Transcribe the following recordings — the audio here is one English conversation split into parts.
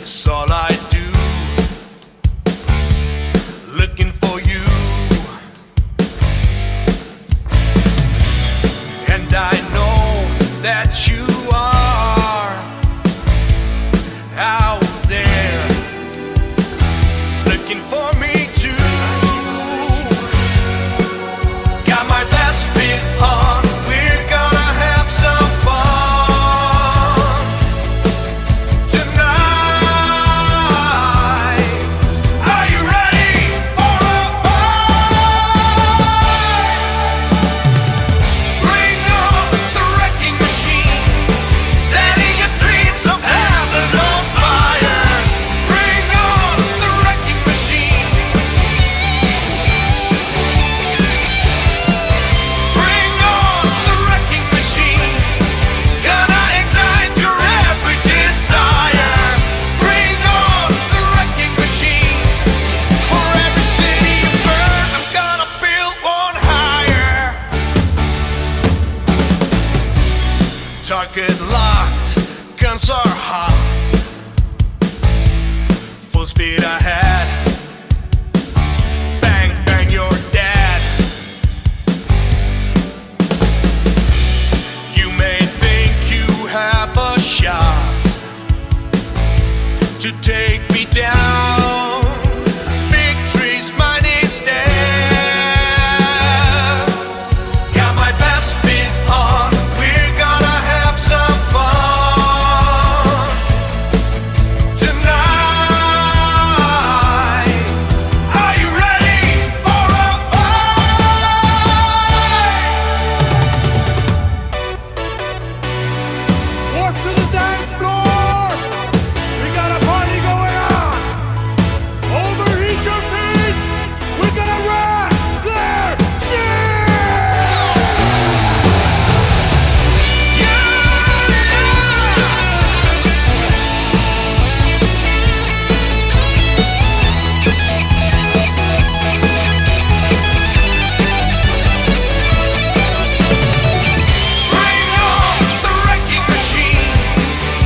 It's all I do, looking for you. And I know that you are out there, looking for me too. Got my best fit on, we're gonna have some fun tonight. Are you ready for a fight? Bring on the wrecking machine, setting your dreams of heaven on fire. Bring on the wrecking machine. Bring on the wrecking machine. Gonna ignite your every desire. Bring on the wrecking machine. For every city you burn, I'm gonna build one higher. Target locked, guns are hot, full speed ahead. Bang, bang, you're dead. You may think you have a shot to take me down. Victory's mine instead. Got my best fit on, we're gonna have some fun tonight. Are you ready for a fight? Walk to the dance floor! We got a party going on! Overheat your feet! We're gonna rock their shit! Bring on the wrecking machine,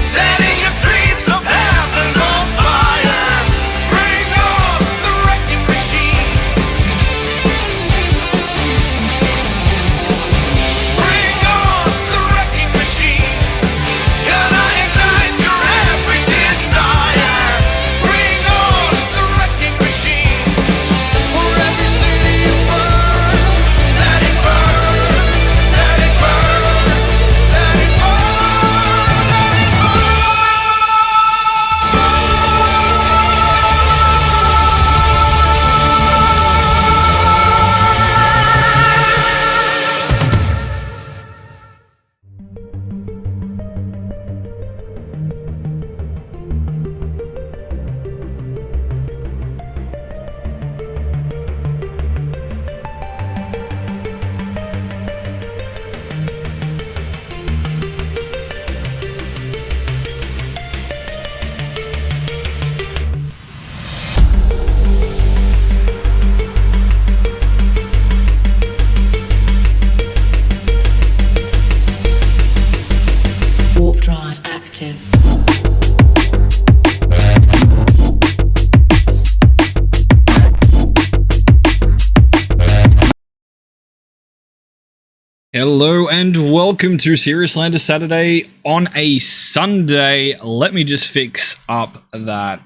setting your dreams of heaven on fire. Bring on the wrecking machine. Bring on the wrecking machine. Gonna ignite your every desire. Bring on the wrecking machine. For every city you burn, let it burn, let it burn, let it burn, let it Warp drive active. Hello and welcome to SLANDER Saturday on a Sunday. Let me just fix up that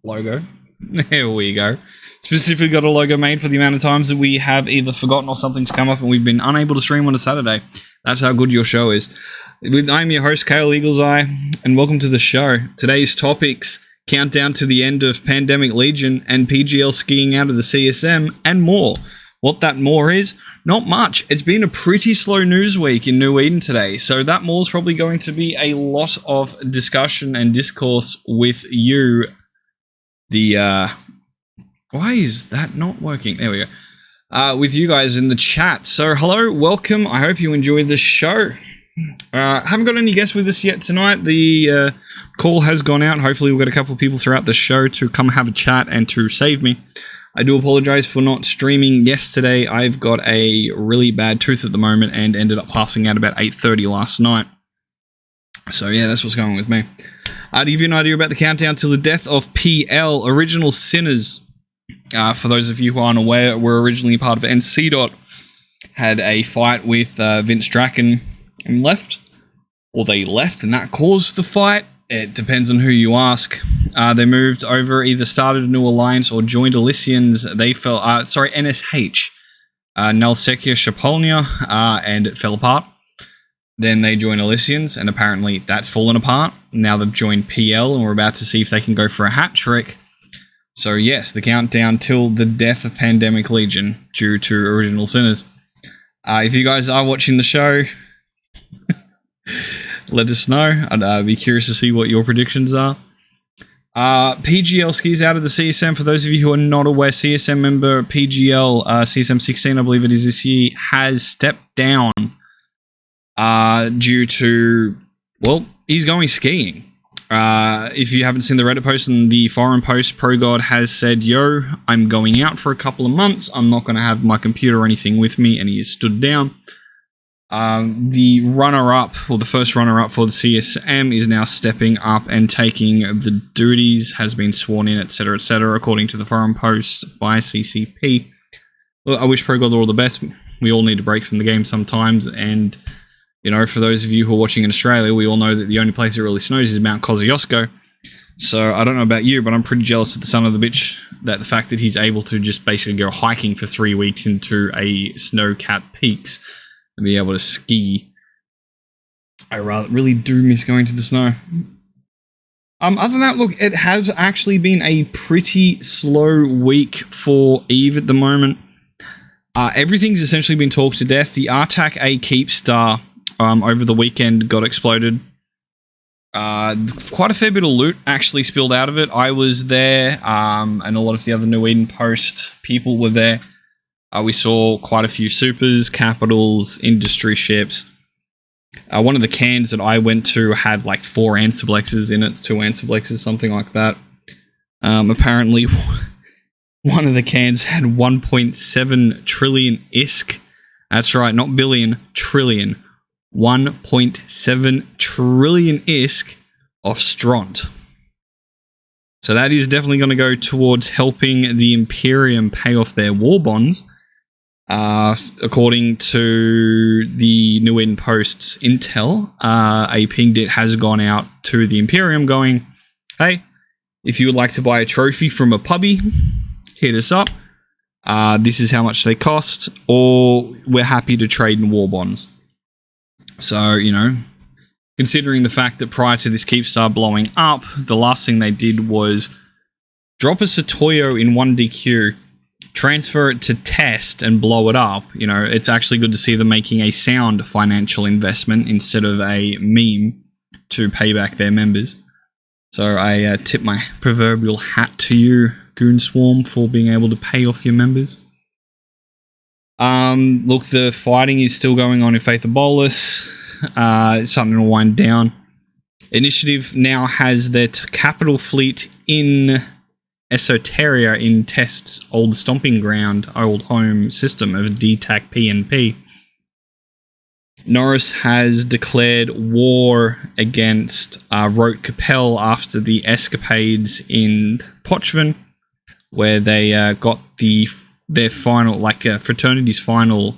logo. There we go. Specifically got a logo made for the amount of times that we have either forgotten or something's come up and we've been unable to stream on a Saturday. That's how good your show is. I'm your host, Kale Eagle's Eye, and welcome to the show. Today's topics: countdown to the end of Pandemic Legion and PGL skiing out of the CSM, and more. What that more is? Not much. It's been a pretty slow news week in New Eden today, so that more is probably going to be a lot of discussion and discourse with you. Why is that not working? There we go. With you guys in the chat. So hello, welcome. I hope you enjoyed this show. Haven't got any guests with us yet tonight. The call has gone out. Hopefully we'll get a couple of people throughout the show to come have a chat and to save me. I do apologize for not streaming yesterday. I've got a really bad tooth at the moment and ended up passing out about 8:30 last night. So yeah, that's what's going on with me. To give you an idea about the countdown till the death of PL, Original Sinners, for those of you who aren't aware, were originally part of NC. Had a fight with Vince Draken and left. Or they left and that caused the fight. It depends on who you ask. They moved over, either started a new alliance or joined Elysians. They fell, NSH. Nalsekia Shapolnia, and it fell apart. Then they joined Elysians, and apparently that's fallen apart. Now they've joined PL, and we're about to see if they can go for a hat trick. So yes, the countdown till the death of Pandemic Legion due to Original Sinners. If you guys are watching the show, let us know. I'd be curious to see what your predictions are. PGL skis out of the CSM. For those of you who are not aware, CSM member PGL, CSM 16, I believe it is this year, has stepped down due to, well, he's going skiing. If you haven't seen the Reddit post and the forum post, ProGod has said, yo, I'm going out for a couple of months. I'm not going to have my computer or anything with me, and he has stood down. The runner-up, or the first runner-up for the CSM, is now stepping up and taking the duties, has been sworn in, etc., according to the forum post by CCP. Well, I wish ProGod all the best. We all need a break from the game sometimes, and you know, for those of you who are watching in Australia, we all know that the only place it really snows is Mount Kosciuszko. So I don't know about you, but I'm pretty jealous of the son of the bitch that the fact that he's able to just basically go hiking for 3 weeks into a snow-capped peaks and be able to ski. I really do miss going to the snow. Other than that, look, it has actually been a pretty slow week for EVE at the moment. Everything's essentially been talked to death. The Artak A Keepstar over the weekend got exploded. Quite a fair bit of loot actually spilled out of it. I was there, and a lot of the other New Eden Post people were there. We saw quite a few supers, capitals, industry ships. One of the cans that I went to had like 4 Ansiblexes in it, 2 Ansiblexes, something like that. Apparently, one of the cans had 1.7 trillion ISK. That's right, not billion, trillion. 1.7 trillion ISK of Stront. So that is definitely going to go towards helping the Imperium pay off their war bonds. According to the New Eden Post's intel, a ping dit has gone out to the Imperium going, hey, if you would like to buy a trophy from a puppy, hit us up. This is how much they cost, or we're happy to trade in war bonds. So, you know, considering the fact that prior to this Keepstar blowing up, the last thing they did was drop a Satoyo in 1DQ, transfer it to test and blow it up. You know, it's actually good to see them making a sound financial investment instead of a meme to pay back their members. So I tip my proverbial hat to you, Goon Swarm, for being able to pay off your members. Look, the fighting is still going on in Faith of Bolus. It's starting to wind down. Initiative now has their capital fleet in Esoteria in Test's old stomping ground, old home system of DTAC PNP. Norris has declared war against Rote Capel after the escapades in Pochven, where they got their final, fraternity's final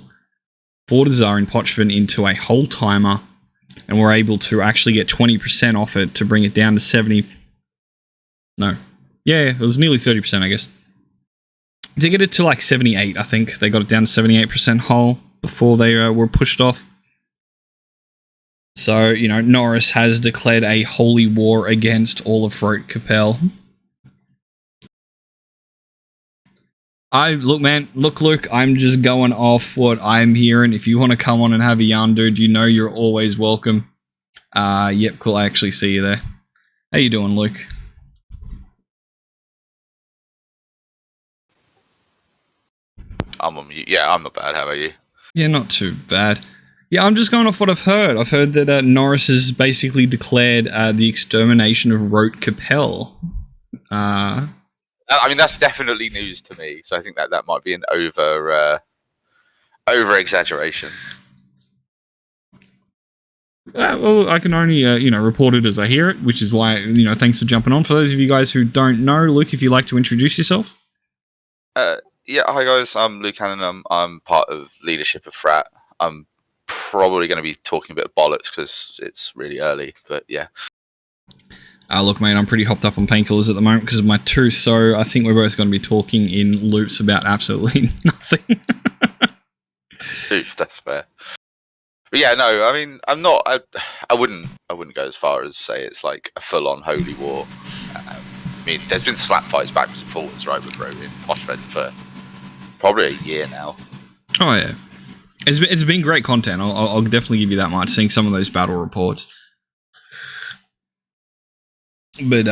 Fortizar in Pochven into a whole timer, and were able to actually get 20% off it to bring it down to 70. No. Yeah, it was nearly 30%, I guess. To get it to like 78, I think. They got it down to 78% whole before they were pushed off. So, you know, Norris has declared a holy war against all of Rote Capel. Look, I'm just going off what I'm hearing. If you want to come on and have a yarn, dude, you know you're always welcome. Yep, cool, I actually see you there. How you doing, Luke? I'm on mute. Yeah, I'm not bad. How about you? Yeah, not too bad. Yeah, I'm just going off what I've heard. I've heard that Norris has basically declared the extermination of Rote Capel. I mean, that's definitely news to me. So I think that might be an over exaggeration. Well, I can only, report it as I hear it, which is why, thanks for jumping on. For those of you guys who don't know, Luke, if you'd like to introduce yourself. Yeah, hi guys, I'm Luke Hannon. I'm part of leadership of Frat. I'm probably going to be talking a bit of bollocks because it's really early, but yeah. Look, mate, I'm pretty hopped up on painkillers at the moment because of my tooth, so I think we're both going to be talking in loops about absolutely nothing. Oof, that's fair. But yeah, no, I mean, I wouldn't go as far as say it's like a full-on holy war. I mean, there's been slap fights backwards and forwards, right, with Rogan Poshfed for probably a year now. Oh yeah, it's been great content. I'll definitely give you that much. Seeing some of those battle reports, but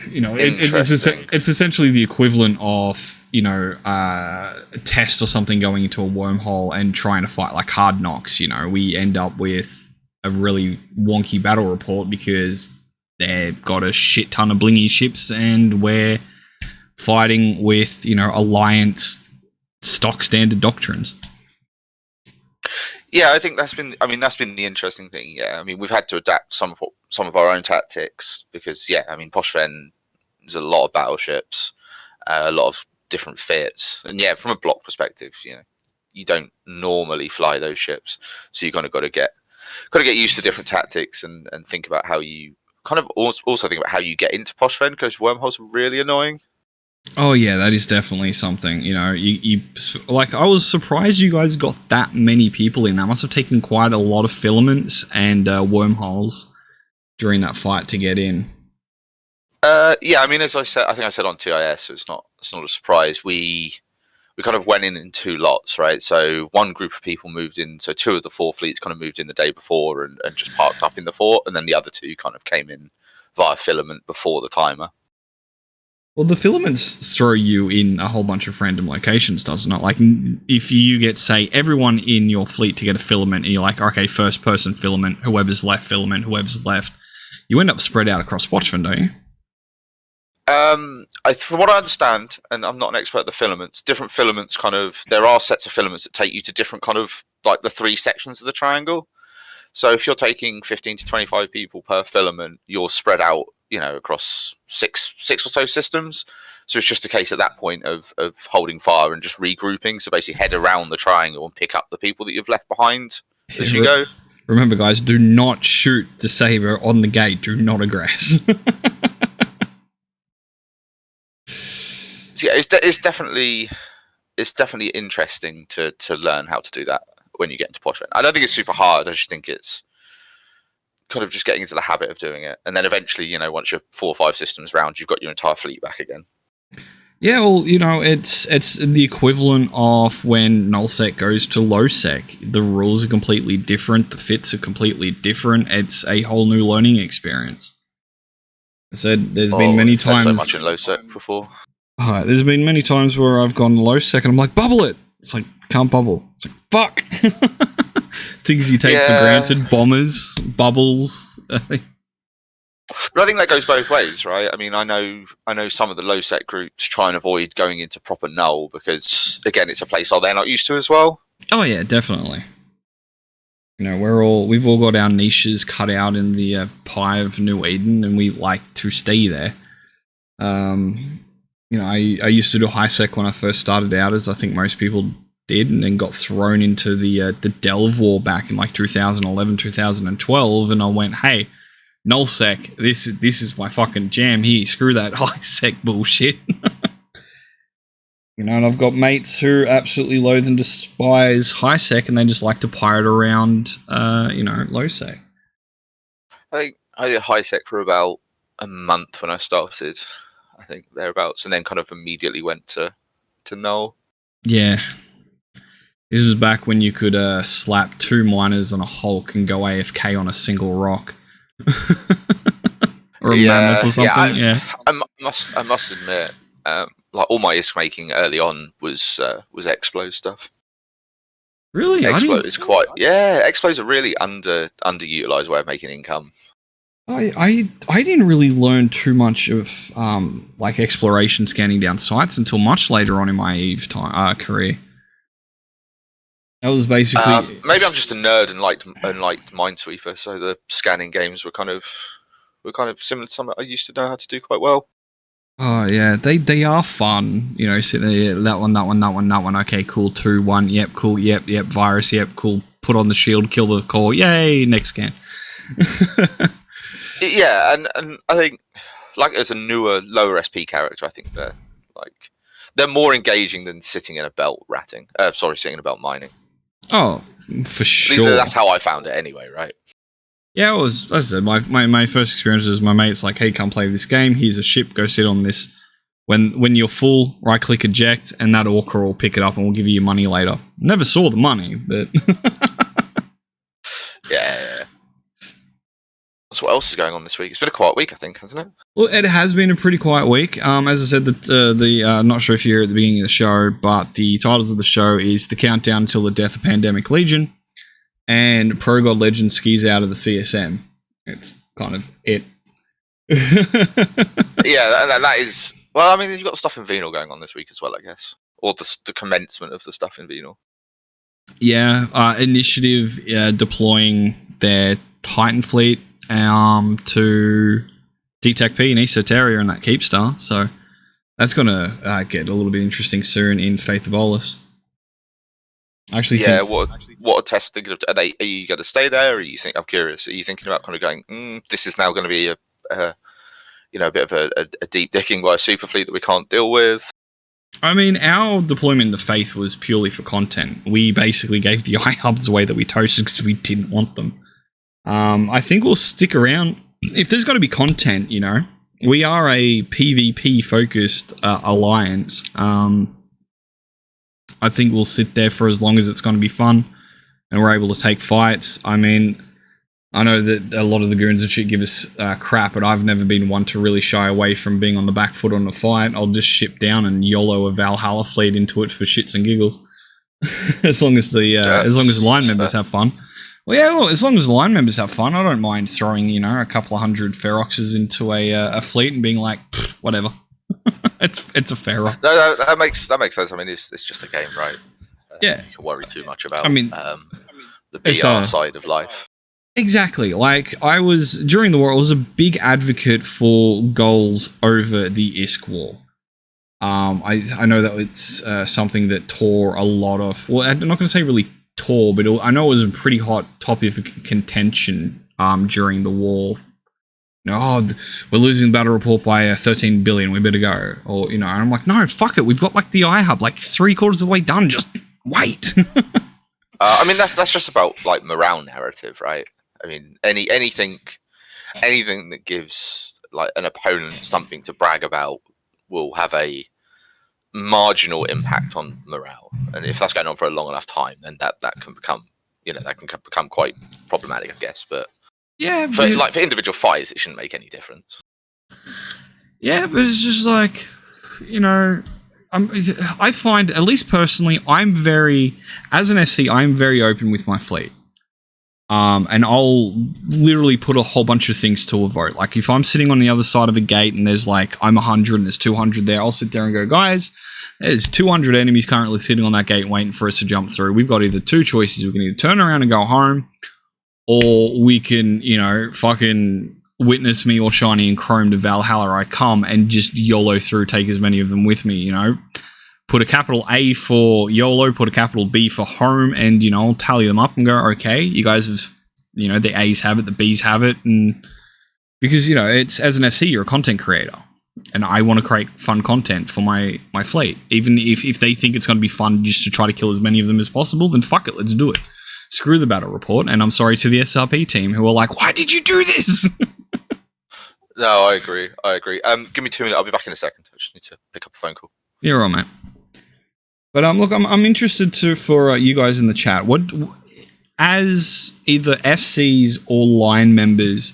it's essentially the equivalent of a test or something going into a wormhole and trying to fight like Hard Knocks. We end up with a really wonky battle report because they've got a shit ton of blingy ships and we're fighting with Alliance stock standard doctrines. Yeah, I think that's been the interesting thing. Yeah, I mean, we've had to adapt some of our own tactics because, yeah, I mean, Poshfen is a lot of battleships, a lot of different fits, and yeah, from a block perspective, you don't normally fly those ships, so you kind of got to get used to different tactics and think about how you kind of also think about how you get into Poshfen because wormholes are really annoying. Oh yeah, that is definitely something. You like. I was surprised you guys got that many people in. That must have taken quite a lot of filaments and wormholes during that fight to get in. Yeah, I mean, as I said, I think I said on TIS, so it's not a surprise. We kind of went in two lots, right? So one group of people moved in. So two of the four fleets kind of moved in the day before and just parked up in the fort, and then the other two kind of came in via filament before the timer. Well, the filaments throw you in a whole bunch of random locations, doesn't it? Like, if you get, say, everyone in your fleet to get a filament, and you're like, okay, first person filament, whoever's left filament, whoever's left, you end up spread out across Watchman, don't you? From what I understand, and I'm not an expert at the filaments, different filaments there are sets of filaments that take you to different kind of, like the three sections of the triangle. So if you're taking 15 to 25 people per filament, you're spread out, across six or so systems. So it's just a case at that point of holding fire and just regrouping. So basically head around the triangle and pick up the people that you've left behind as you go. Remember, guys, do not shoot the saber on the gate. Do not aggress. So yeah, it's definitely interesting to learn how to do that when you get into Poshfed. I don't think it's super hard. I just think it's kind of just getting into the habit of doing it, and then eventually, once you're 4 or 5 systems round, you've got your entire fleet back again. Yeah, well, it's the equivalent of when nullsec goes to lowsec. The rules are completely different. The fits are completely different. It's a whole new learning experience. I said there's been many times so much in lowsec before. There's been many times where I've gone lowsec and I'm like, bubble it. It's like, can't bubble. It's like, fuck. Things you take for granted, bombers, bubbles. But I think that goes both ways, right? I mean, I know some of the low set groups try and avoid going into proper null because, again, it's a playstyle they're not used to as well. Oh yeah, definitely. We've all got our niches cut out in the pie of New Eden, and we like to stay there. I used to do high sec when I first started out, as I think most people did, and then got thrown into the Delve War back in like 2011, 2012, and I went, hey, nullsec, this is my fucking jam here. Screw that high sec bullshit. And I've got mates who absolutely loathe and despise high sec, and they just like to pirate around, low sec. I think I did high sec for about a month when I started. I think thereabouts, and then kind of immediately went to null. Yeah. This was back when you could slap 2 miners on a Hulk and go AFK on a single rock. Or a mammoth or something. I must admit, like all my ISK making early on was Explo stuff. Really? Explo is Explo's a really underutilized way of making income. I didn't really learn too much of like exploration scanning down sites until much later on in my EVE career. That was basically. Maybe I'm just a nerd and liked Minesweeper, so the scanning games were kind of similar to something I used to know how to do quite well. Oh yeah, they are fun. You know, sitting there, that one. Okay, cool. 2, 1. Yep, cool. Yep. Virus. Yep, cool. Put on the shield, kill the core. Yay, next scan. Yeah, and I think like as a newer, lower SP character, I think they're more engaging than sitting in a belt ratting. Sitting in a belt mining. Oh, for sure. That's how I found it anyway, right? Yeah, it was, as I said, my first experience was my mate's like, hey, come play this game. Here's a ship. Go sit on this. When you're full, right-click eject, and that orca will pick it up and we'll give you your money later. Never saw the money, but... Yeah. So what else is going on this week? It's been a quiet week, I think, hasn't it? Well, it has been a pretty quiet week. As I said, not sure if you're at the beginning of the show, but the titles of the show is The Countdown Until the Death of Pandemic Legion and Pro God Legend skis out of the CSM. It's kind of it. Yeah, that is... Well, I mean, you've got the stuff in Venal going on this week as well, I guess. Or the commencement of the stuff in Venal. Yeah, Initiative deploying their Titan fleet to DTAC P and Esoteria and that Keepstar. So that's going to get a little bit interesting soon in Faith of Olus. Actually, yeah. What are tests thinking of? Are you going to stay there? Or I'm curious. Are you thinking about kind of going? This is now going to be a bit of a deep dicking by a super fleet that we can't deal with. I mean, our deployment to Faith was purely for content. We basically gave the iHubs away that we toasted because we didn't want them. I think we'll stick around. If there's got to be content, we are a PvP-focused alliance. I think we'll sit there for as long as it's going to be fun and we're able to take fights. I mean, I know that a lot of the goons and shit give us crap, but I've never been one to really shy away from being on the back foot on a fight. I'll just ship down and YOLO a Valhalla fleet into it for shits and giggles. as long as the line members have fun. Well, as long as the line members have fun, I don't mind throwing, a couple of 100 Feroxes into a fleet and being like, whatever. it's a Ferox. No, that makes sense. I mean, it's just a game, right? Yeah. You can worry too much about the BR side of life. Exactly. Like, during the war, I was a big advocate for goals over the ISK war. I know that it's something that tore a lot of... Well, I'm not going to say really tore, but I know it was a pretty hot topic of contention during the war. We're losing the battle report by 13 billion, we better go. Or, and I'm like, no, fuck it, we've got, the iHub, 3/4 of the way done, just wait. I mean, that's just about, morale narrative, right? I mean, anything that gives, an opponent something to brag about will have a marginal impact on morale, and if that's going on for a long enough time, then that can become quite problematic, I guess. But yeah, for individual fights, it shouldn't make any difference. Yeah, but it's just I find, at least personally, as an SC, I'm very open with my fleet. And I'll literally put a whole bunch of things to a vote. Like, if I'm sitting on the other side of a gate and there's I'm 100 and there's 200 there, I'll sit there and go, guys, there's 200 enemies currently sitting on that gate waiting for us to jump through. We've got either two choices. We can either turn around and go home, or we can, fucking witness me or Shiny and Chrome to Valhalla I come and just YOLO through, take as many of them with me, Put a capital A for YOLO, put a capital B for home, and, I'll tally them up and go, okay, you guys have, the A's have it, the B's have it, and because, it's, as an FC, you're a content creator, and I want to create fun content for my fleet. Even if they think it's going to be fun just to try to kill as many of them as possible, then fuck it, let's do it. Screw the battle report, and I'm sorry to the SRP team who are like, why did you do this? No, I agree. Give me 2 minutes, I'll be back in a second. I just need to pick up a phone call. You're all right, mate. But look, I'm interested for you guys in the chat. What, as either FCs or line members,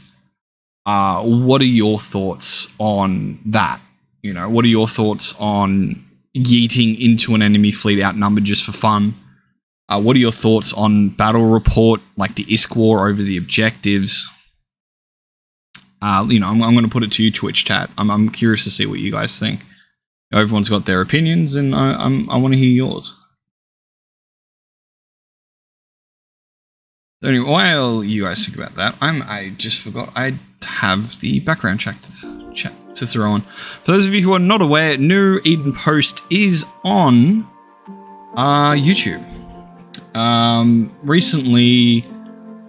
what are your thoughts on that? What are your thoughts on yeeting into an enemy fleet outnumbered just for fun? What are your thoughts on battle report, like the ISK war over the objectives? I'm going to put it to you, Twitch chat. I'm curious to see what you guys think. Everyone's got their opinions, and I want to hear yours. So anyway, while you guys think about that, I just forgot I have the background check to throw on. For those of you who are not aware, New Eden Post is on YouTube. Recently,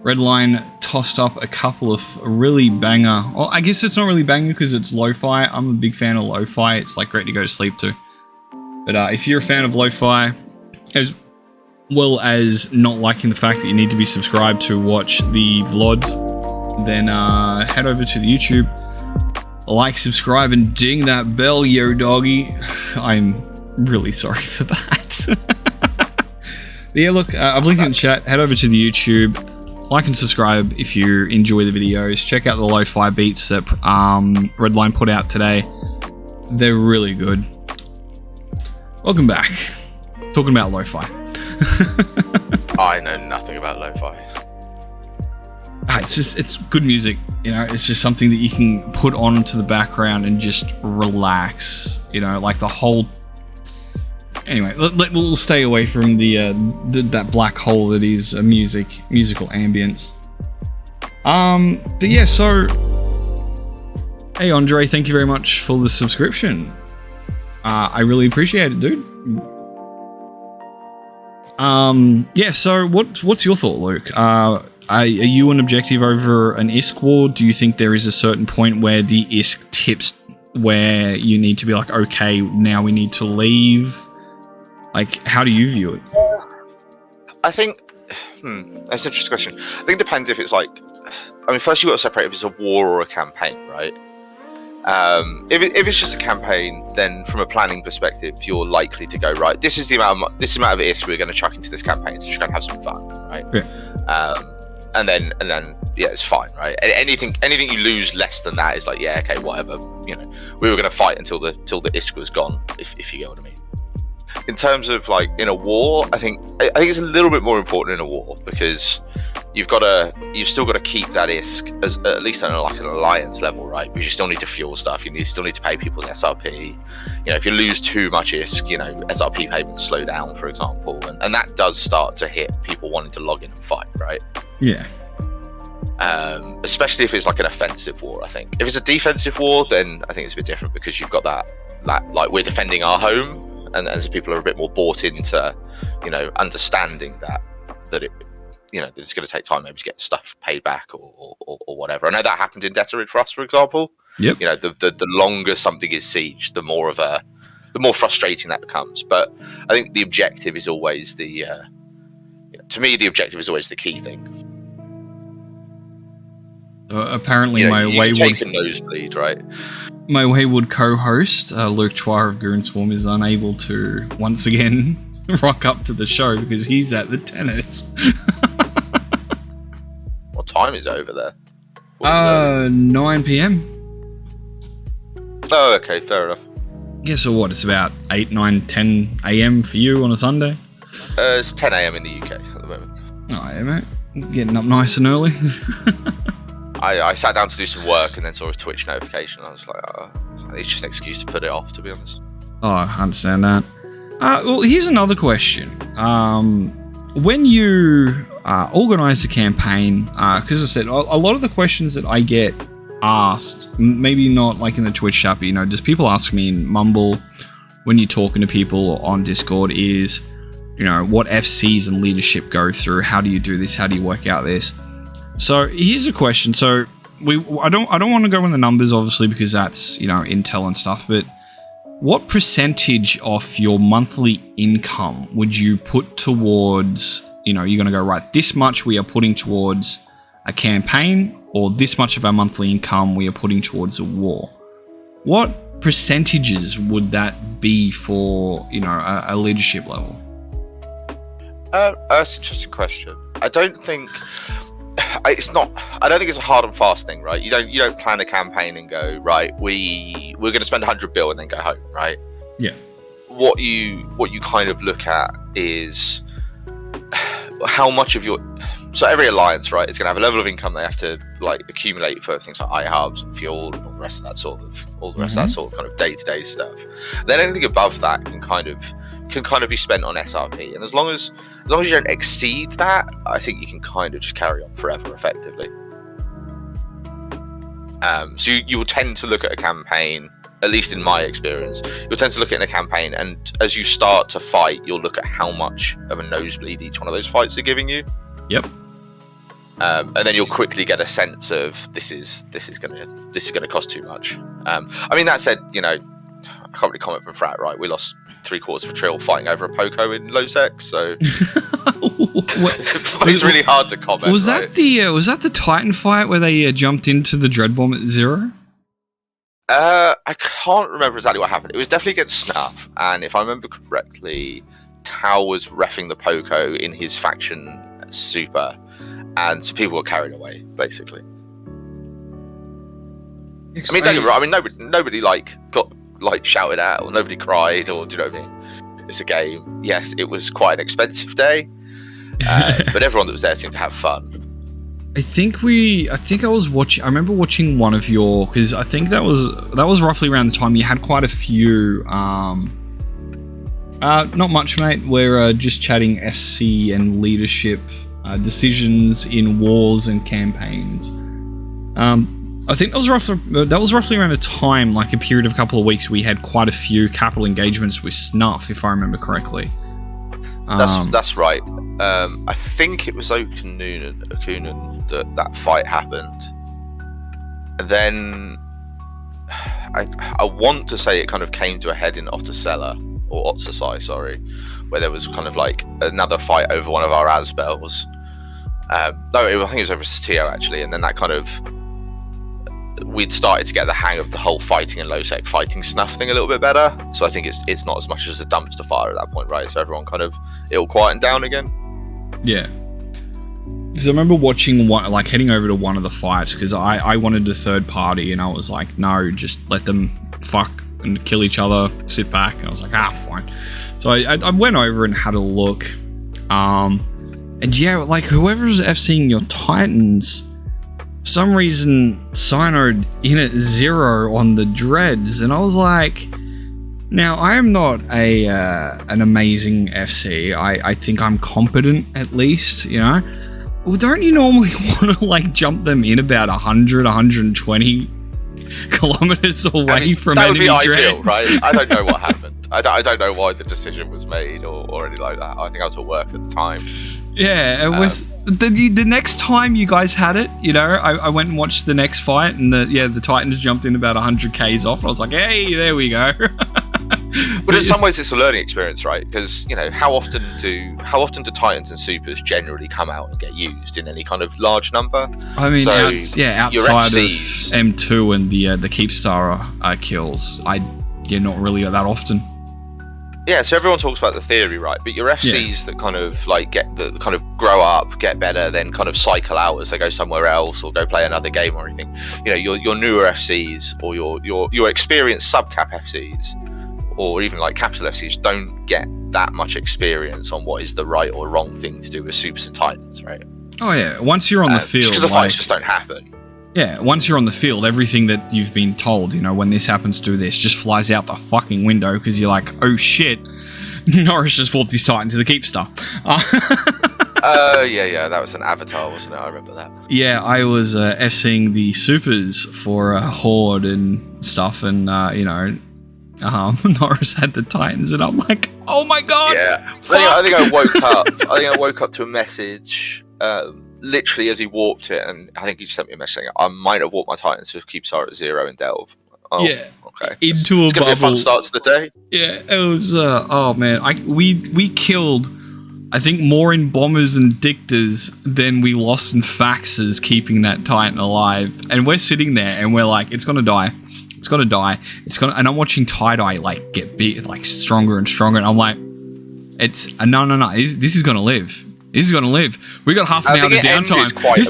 Redline tossed up a couple of really banger. Well, I guess it's not really banger because it's lo-fi. I'm a big fan of lo-fi. It's like great to go to sleep to. But if you're a fan of lo-fi, as well as not liking the fact that you need to be subscribed to watch the VLODs, then head over to the YouTube, like, subscribe, and ding that bell, yo doggy. I'm really sorry for that. Yeah, look, I've linked it in the chat. Head over to the YouTube, like and subscribe if you enjoy the videos. Check out the lo-fi beats that Redline put out today. They're really good. Welcome back. Talking about lo-fi. I know nothing about lo-fi. It's good music, you know. It's just something that you can put on into the background and just relax, you know, like the whole. Anyway, we'll stay away from that black hole that is a musical ambience. But yeah, so hey Andre, thank you very much for the subscription. I really appreciate it, dude. Yeah, so what's your thought, Luke? Are you an objective over an ISK war? Do you think there is a certain point where the ISK tips where you need to be like, okay, now we need to leave? Like, how do you view it? I think that's an interesting question. I think it depends if it's like, I mean, first you've got to separate if it's a war or a campaign, right? If it's just a campaign, then from a planning perspective, you're likely to go, right, this is the amount of ISK we're going to chuck into this campaign, so just going to have some fun, right? Yeah. And then yeah, it's fine, right? Anything you lose less than that is like, yeah, okay, whatever. You know, we were going to fight until the ISK was gone, if you get what I mean. In terms of like in a war, I think it's a little bit more important in a war because you've still got to keep that ISK as at least on like an alliance level, right? Because you still need to fuel stuff. You still need to pay people's SRP. You know, if you lose too much ISK, you know, SRP payments slow down, for example, and that does start to hit people wanting to log in and fight, right? Yeah. Especially if it's like an offensive war. I think if it's a defensive war, then I think it's a bit different because you've got that like we're defending our home. And as people are a bit more bought into, you know, understanding that it, you know, that it's going to take time maybe to get stuff paid back or whatever. I know that happened in Deterred for us, for example. Yep. You know, the longer something is sieged, the more frustrating that becomes. But I think the objective is always to me, the objective is always the key thing. Apparently, you know, my you wayward take a nosebleed, right? My wayward co-host, Luke Chwar of Goon Swarm, is unable to once again rock up to the show because he's at the tennis. What time is it over there? 9 p.m. Oh, okay, fair enough. Yeah, so what? It's about 8, 9, 10 a.m. for you on a Sunday? It's 10 a.m. in the UK at the moment. Oh, yeah, mate. Getting up nice and early. I sat down to do some work and then saw a Twitch notification. I was like, it's just an excuse to put it off, to be honest. Oh, I understand that. Well, here's another question. When you organize a campaign, because I said, a lot of the questions that I get asked, maybe not like in the Twitch chat, but, you know, just people ask me in Mumble when you're talking to people or on Discord is, you know, what FCs and leadership go through? How do you do this? How do you work out this? So here's a question. So I don't want to go in the numbers, obviously, because that's, you know, intel and stuff. But what percentage of your monthly income would you put towards, you know, you're going to go, right, this much we are putting towards a campaign, or this much of our monthly income we are putting towards a war? What percentages would that be for, you know, a leadership level? That's an interesting question. I don't think it's a hard and fast thing, right? You don't plan a campaign and go, right, we're going to spend 100 bill and then go home, right? Yeah. What you kind of look at is how much of your, so every alliance, right, is going to have a level of income they have to like accumulate for things like iHubs and fuel and all the rest of that sort of kind of day-to-day stuff. Then anything above that can can kind of be spent on SRP, and as long as you don't exceed that, I think you can kind of just carry on forever effectively. So you will tend to look at a campaign, at least in my experience, you'll tend to look at a campaign, and as you start to fight, you'll look at how much of a nosebleed each one of those fights are giving you. Yep. And then you'll quickly get a sense of this is gonna cost too much. I mean, that said, I can't really comment from Frat, right? We lost 3/4 of a trill fighting over a Poco in low sec, so it's really hard to comment. Was right? that the Titan fight where they jumped into the Dread Bomb at 0? I can't remember exactly what happened. It was definitely against Snuff, and if I remember correctly, Tao was reffing the Poco in his faction super, and so people were carried away, basically. I mean, don't get me wrong, nobody got shouted at, or nobody cried, or do you know what I mean? It's a game. Yes, it was quite an expensive day, but everyone that was there seemed to have fun. I think I was watching. I remember watching one of your, because I think that was roughly around the time you had quite a few. Not much, mate. We're just chatting FC and leadership decisions in wars and campaigns. I think that was roughly around a time, like a period of a couple of weeks, we had quite a few capital engagements with Snuff, if I remember correctly. That's right. I think it was Okunin that fight happened. And then I want to say it kind of came to a head in Otsasai, where there was kind of like another fight over one of our Asbels. I think it was over Satio actually, and then that kind of, we'd started to get the hang of the whole fighting and low sec fighting Snuff thing a little bit better. So I think it's not as much as a dumpster fire at that point, right? So everyone kind of, it'll quieten down again. Yeah. Because I remember watching one, like heading over to one of the fights, because I wanted a third party, and I was like, no, just let them fuck and kill each other, sit back. And I was like, fine. So I went over and had a look. And yeah, like whoever's FCing your Titans, for some reason Cynoed in at 0 on the dreads, and I was like, now I am not an amazing FC. I think I'm competent at least, Well, don't you normally want to like jump them in about 100, 120 kilometers away from that would enemy be ideal, dreads? right? I don't know what happened. I don't know why the decision was made or anything like that. I think I was at work at the time. Yeah, it was the next time you guys had it. I went and watched the next fight, and the Titans jumped in about 100 Ks off, and I was like, hey, there we go. But in some ways, it's a learning experience, right? Because how often do Titans and Supers generally come out and get used in any kind of large number? I mean, outside of FCs, M2 and the Keepstar kills, not really that often. Yeah, so everyone talks about the theory, right? But your FCs that kind of like kind of grow up, get better, then kind of cycle out as they go somewhere else or go play another game or anything. Your newer FCs or your experienced sub-cap FCs, or even like capital FCs, don't get that much experience on what is the right or wrong thing to do with Supers and Titans, right? Oh yeah, once you're on the field, because the fights just don't happen. Yeah, once you're on the field, everything that you've been told, when this happens, do this, just flies out the fucking window, because you're like, oh shit, Norris just flipped his Titan to the Keepstar. Yeah, that was an Avatar, wasn't it? I remember that. Yeah, I was FCing the Supers for Horde and stuff, and Norris had the Titans, and I'm like, oh my god! Yeah, I think I woke up. I think I woke up to a message. Literally as he warped it, and I think he just sent me a message saying I might have warped my Titans to Keepstar at 0 and Delve. Oh, yeah, okay. Into it's a bubble. Gonna be a fun start to the day. Yeah, it was. Oh man, we killed, I think, more in bombers and dictors than we lost in faxes keeping that Titan alive. And we're sitting there and we're like, it's gonna die. It's gonna die. And I'm watching Tie-Dye like get big, like stronger and stronger. And I'm like, no. This is gonna live. This is going to live. We got half an hour of downtime. I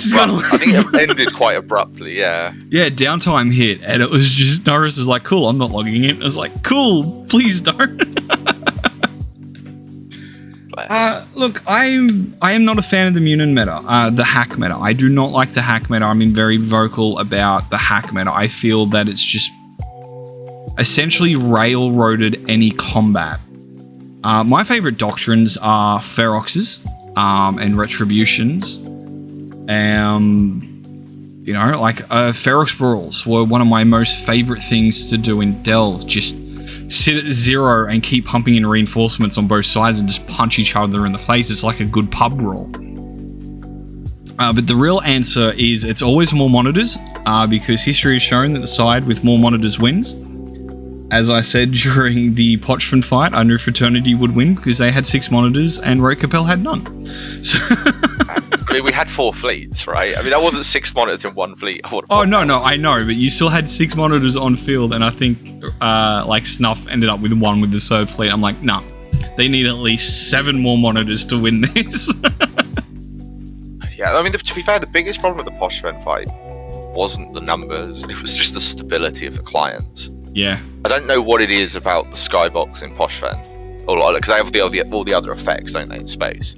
think it ended quite abruptly, yeah. Yeah, downtime hit, and it was just, Norris is like, cool, I'm not logging in. I was like, cool, please don't. Look, I am not a fan of the Munin meta, the hack meta. I do not like the hack meta. I'm being very vocal about the hack meta. I feel that it's just essentially railroaded any combat My favorite doctrines are Feroxes and Retributions. Ferox Brawls were one of my most favorite things to do in Delve. Just sit at 0 and keep pumping in reinforcements on both sides and just punch each other in the face. It's like a good pub brawl. But the real answer is it's always more monitors, because history has shown that the side with more monitors wins. As I said during the Pochvan fight, I knew Fraternity would win because they had 6 monitors and Roy Capel had none. So I mean, we had 4 fleets, right? I mean, that wasn't 6 monitors in one fleet. Oh, no, I know, but you still had 6 monitors on field, and I think Snuff ended up with 1 with the third fleet. I'm like, nah, they need at least 7 more monitors to win this. Yeah, I mean, to be fair, the biggest problem with the Pochvan fight wasn't the numbers, it was just the stability of the clients. Yeah. I don't know what it is about the skybox in Pochvan, because they have all the other effects, don't they, in space.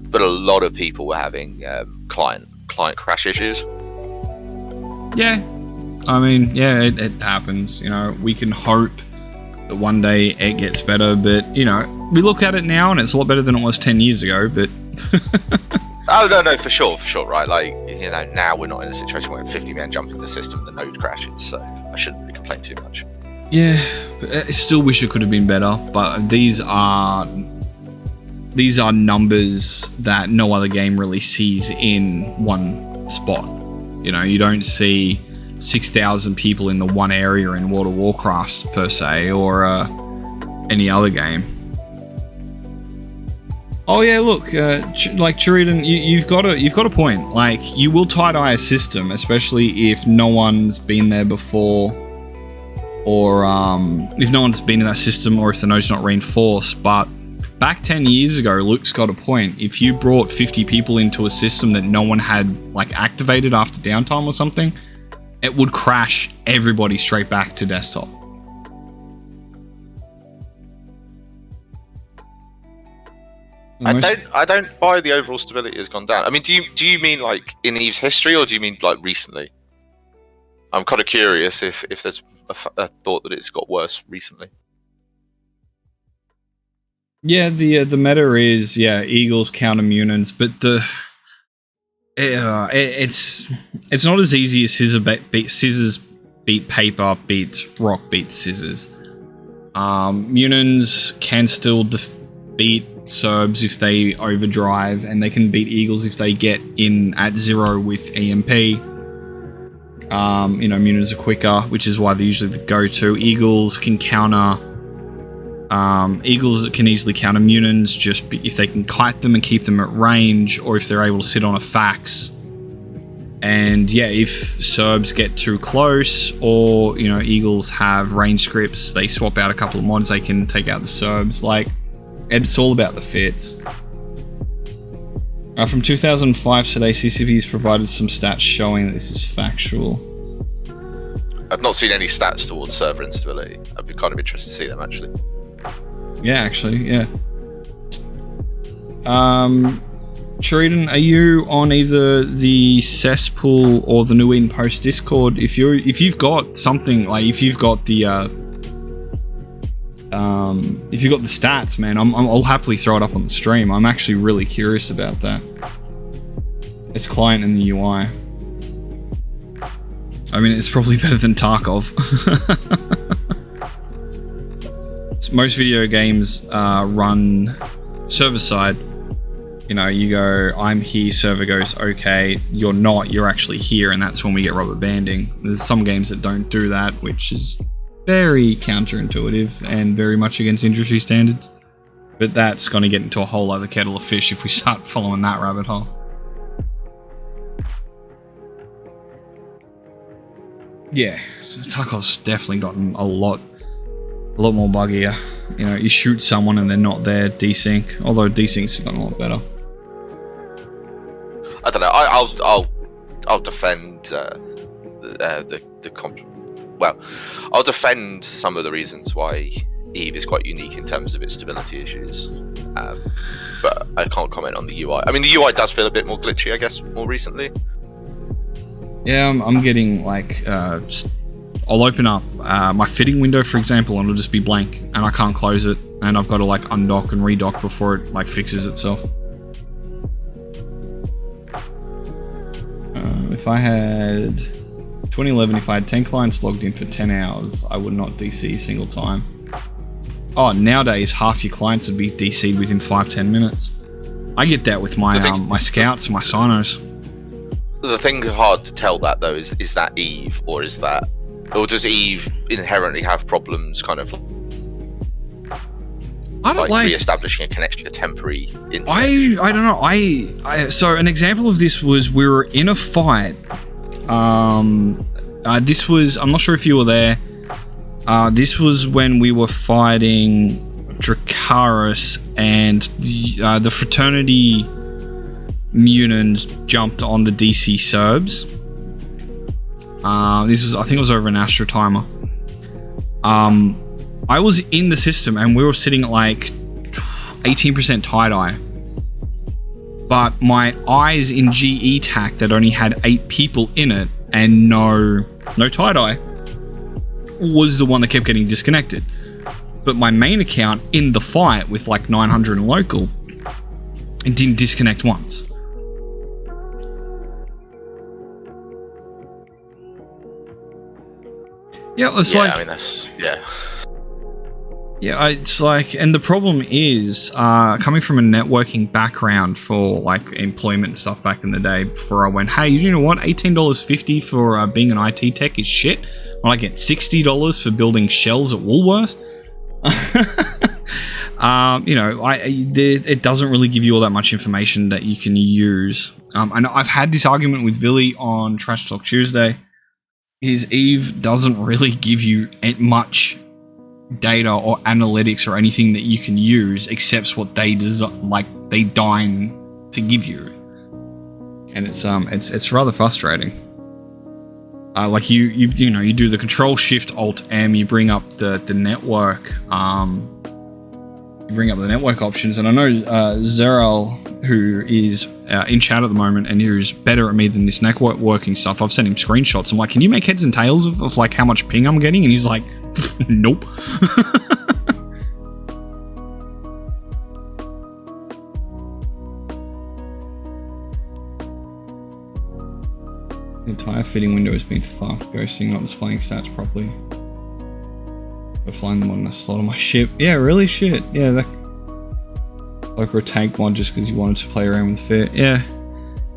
But a lot of people were having client crash issues. Yeah, I mean, yeah, it happens. We can hope that one day it gets better, but we look at it now and it's a lot better than it was 10 years ago. But oh no, for sure, right? Like now we're not in a situation where 50 men jump into the system and the node crashes, so I shouldn't really complain too much. Yeah, but I still wish it could have been better. But these are numbers that no other game really sees in one spot. You don't see 6,000 people in the one area in World of Warcraft per se, or any other game. Oh yeah, look, Chiridan, you've got a point. Like, you will tie-dye a system, especially if no one's been there before, or if no one's been in that system, or if the node's not reinforced. But back 10 years ago, Luke's got a point. If you brought 50 people into a system that no one had activated after downtime or something, it would crash everybody straight back to desktop. I don't buy the overall stability has gone down. I mean, do you mean in EVE's history, or do you mean recently? I'm kind of curious if there's a thought that it's got worse recently. Yeah, the meta is Eagles counter Munins, but it's not as easy as scissors beat paper beats rock beats scissors. Munins can still beat Serbs if they overdrive, and they can beat Eagles if they get in at 0 with EMP. Munins are quicker, which is why they're usually the go-to. Eagles can easily counter Munins just if they can kite them and keep them at range, or if they're able to sit on a fax. And yeah, if Serbs get too close, or Eagles have range scripts, they swap out a couple of mods, they can take out the Serbs. It's all about the fits. From 2005 today, CCP's provided some stats showing that this is factual. I've not seen any stats towards server instability. I'd be kind of interested to see them, actually. Yeah, actually, yeah. Sheridan, are you on either the Cesspool or the New Eden Post Discord? If you've got something, if you've got the stats, man, I'll happily throw it up on the stream. I'm actually really curious about that. It's client and the UI. I mean, it's probably better than Tarkov. Most video games run server side. You go, I'm here, server goes, okay, you're not, you're actually here, and that's when we get rubber banding. There's some games that don't do that, which is very counterintuitive and very much against industry standards. But that's going to get into a whole other kettle of fish if we start following that rabbit hole. Yeah, Tarkov's definitely gotten a lot more buggier. You shoot someone and they're not there, desync. Although desync's gotten a lot better. I don't know. I'll defend I'll defend some of the reasons why EVE is quite unique in terms of its stability issues. But I can't comment on the UI. I mean, the UI does feel a bit more glitchy, I guess, more recently. Yeah, I'm getting I'll open up my fitting window, for example, and it'll just be blank, and I can't close it, and I've got to like undock and redock before it like fixes itself. If I had 2011, if I had 10 clients logged in for 10 hours, I would not DC a single time. Oh, nowadays half your clients would be DC'd within 5-10 minutes. I get that with my my scouts, my sinos. The thing hard to tell that though is that Eve, or does Eve inherently have problems kind of I don't like re-establishing a connection to temporary internet? I don't know. So an example of this was we were in a fight. This was, I'm not sure if you were there. This was when we were fighting Dracarys, and the fraternity Munins jumped on the DC Serbs. This was, I think it was over an Astra timer. I was in the system and we were sitting at like 18% tie-dye. But my eyes in GE TAC that only had 8 people in it and no tie-dye was the one that kept getting disconnected. But my main account in the fight with like 900 and local, it didn't disconnect once. Yeah, it's like... I mean, that's... Yeah. Yeah, it's like... And the problem is, coming from a networking background for, like, employment and stuff back in the day, before I went, hey, you know what? $18.50 for being an IT tech is shit. When I get $60 for building shells at Woolworths. You know, it doesn't really give you all that much information that you can use. And I've had this argument with Villy on Trash Talk Tuesday. His Eve doesn't really give you much data or analytics or anything that you can use, except what they they deign to give you, and it's rather frustrating. Like you know, you do the Control Shift Alt M, you bring up the network, you bring up the network options, and I know Zeral, who is in chat at the moment and who's better at me than this networking stuff, I've sent him screenshots. I'm like, can you make heads and tails of like how much ping I'm getting? And he's like, nope. The entire fitting window has been fucked, ghosting, not displaying stats properly. We're flying them on a slot on my ship. Yeah, really shit. Yeah, that like a tank mod just because you wanted to play around with fit. Yeah,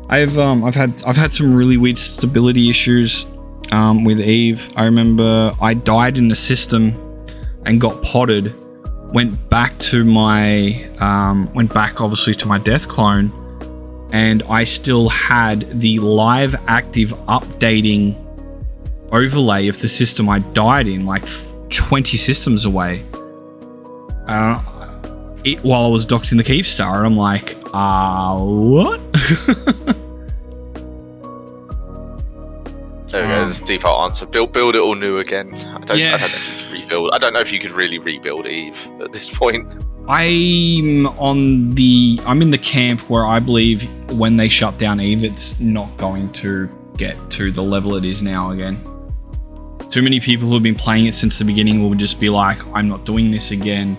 I've had some really weird stability issues with Eve. I remember I died in the system and got potted. Went back obviously to my death clone, and I still had the live active updating overlay of the system I died in, like 20 systems away. While I was docked in the Keepstar, and I'm like, what? There we go, there's the default answer. Build it all new again. I don't know if you could rebuild. I don't know if you could really rebuild Eve at this point. I'm in the camp where I believe when they shut down Eve, it's not going to get to the level it is now again. Too many people who have been playing it since the beginning will just be like, I'm not doing this again.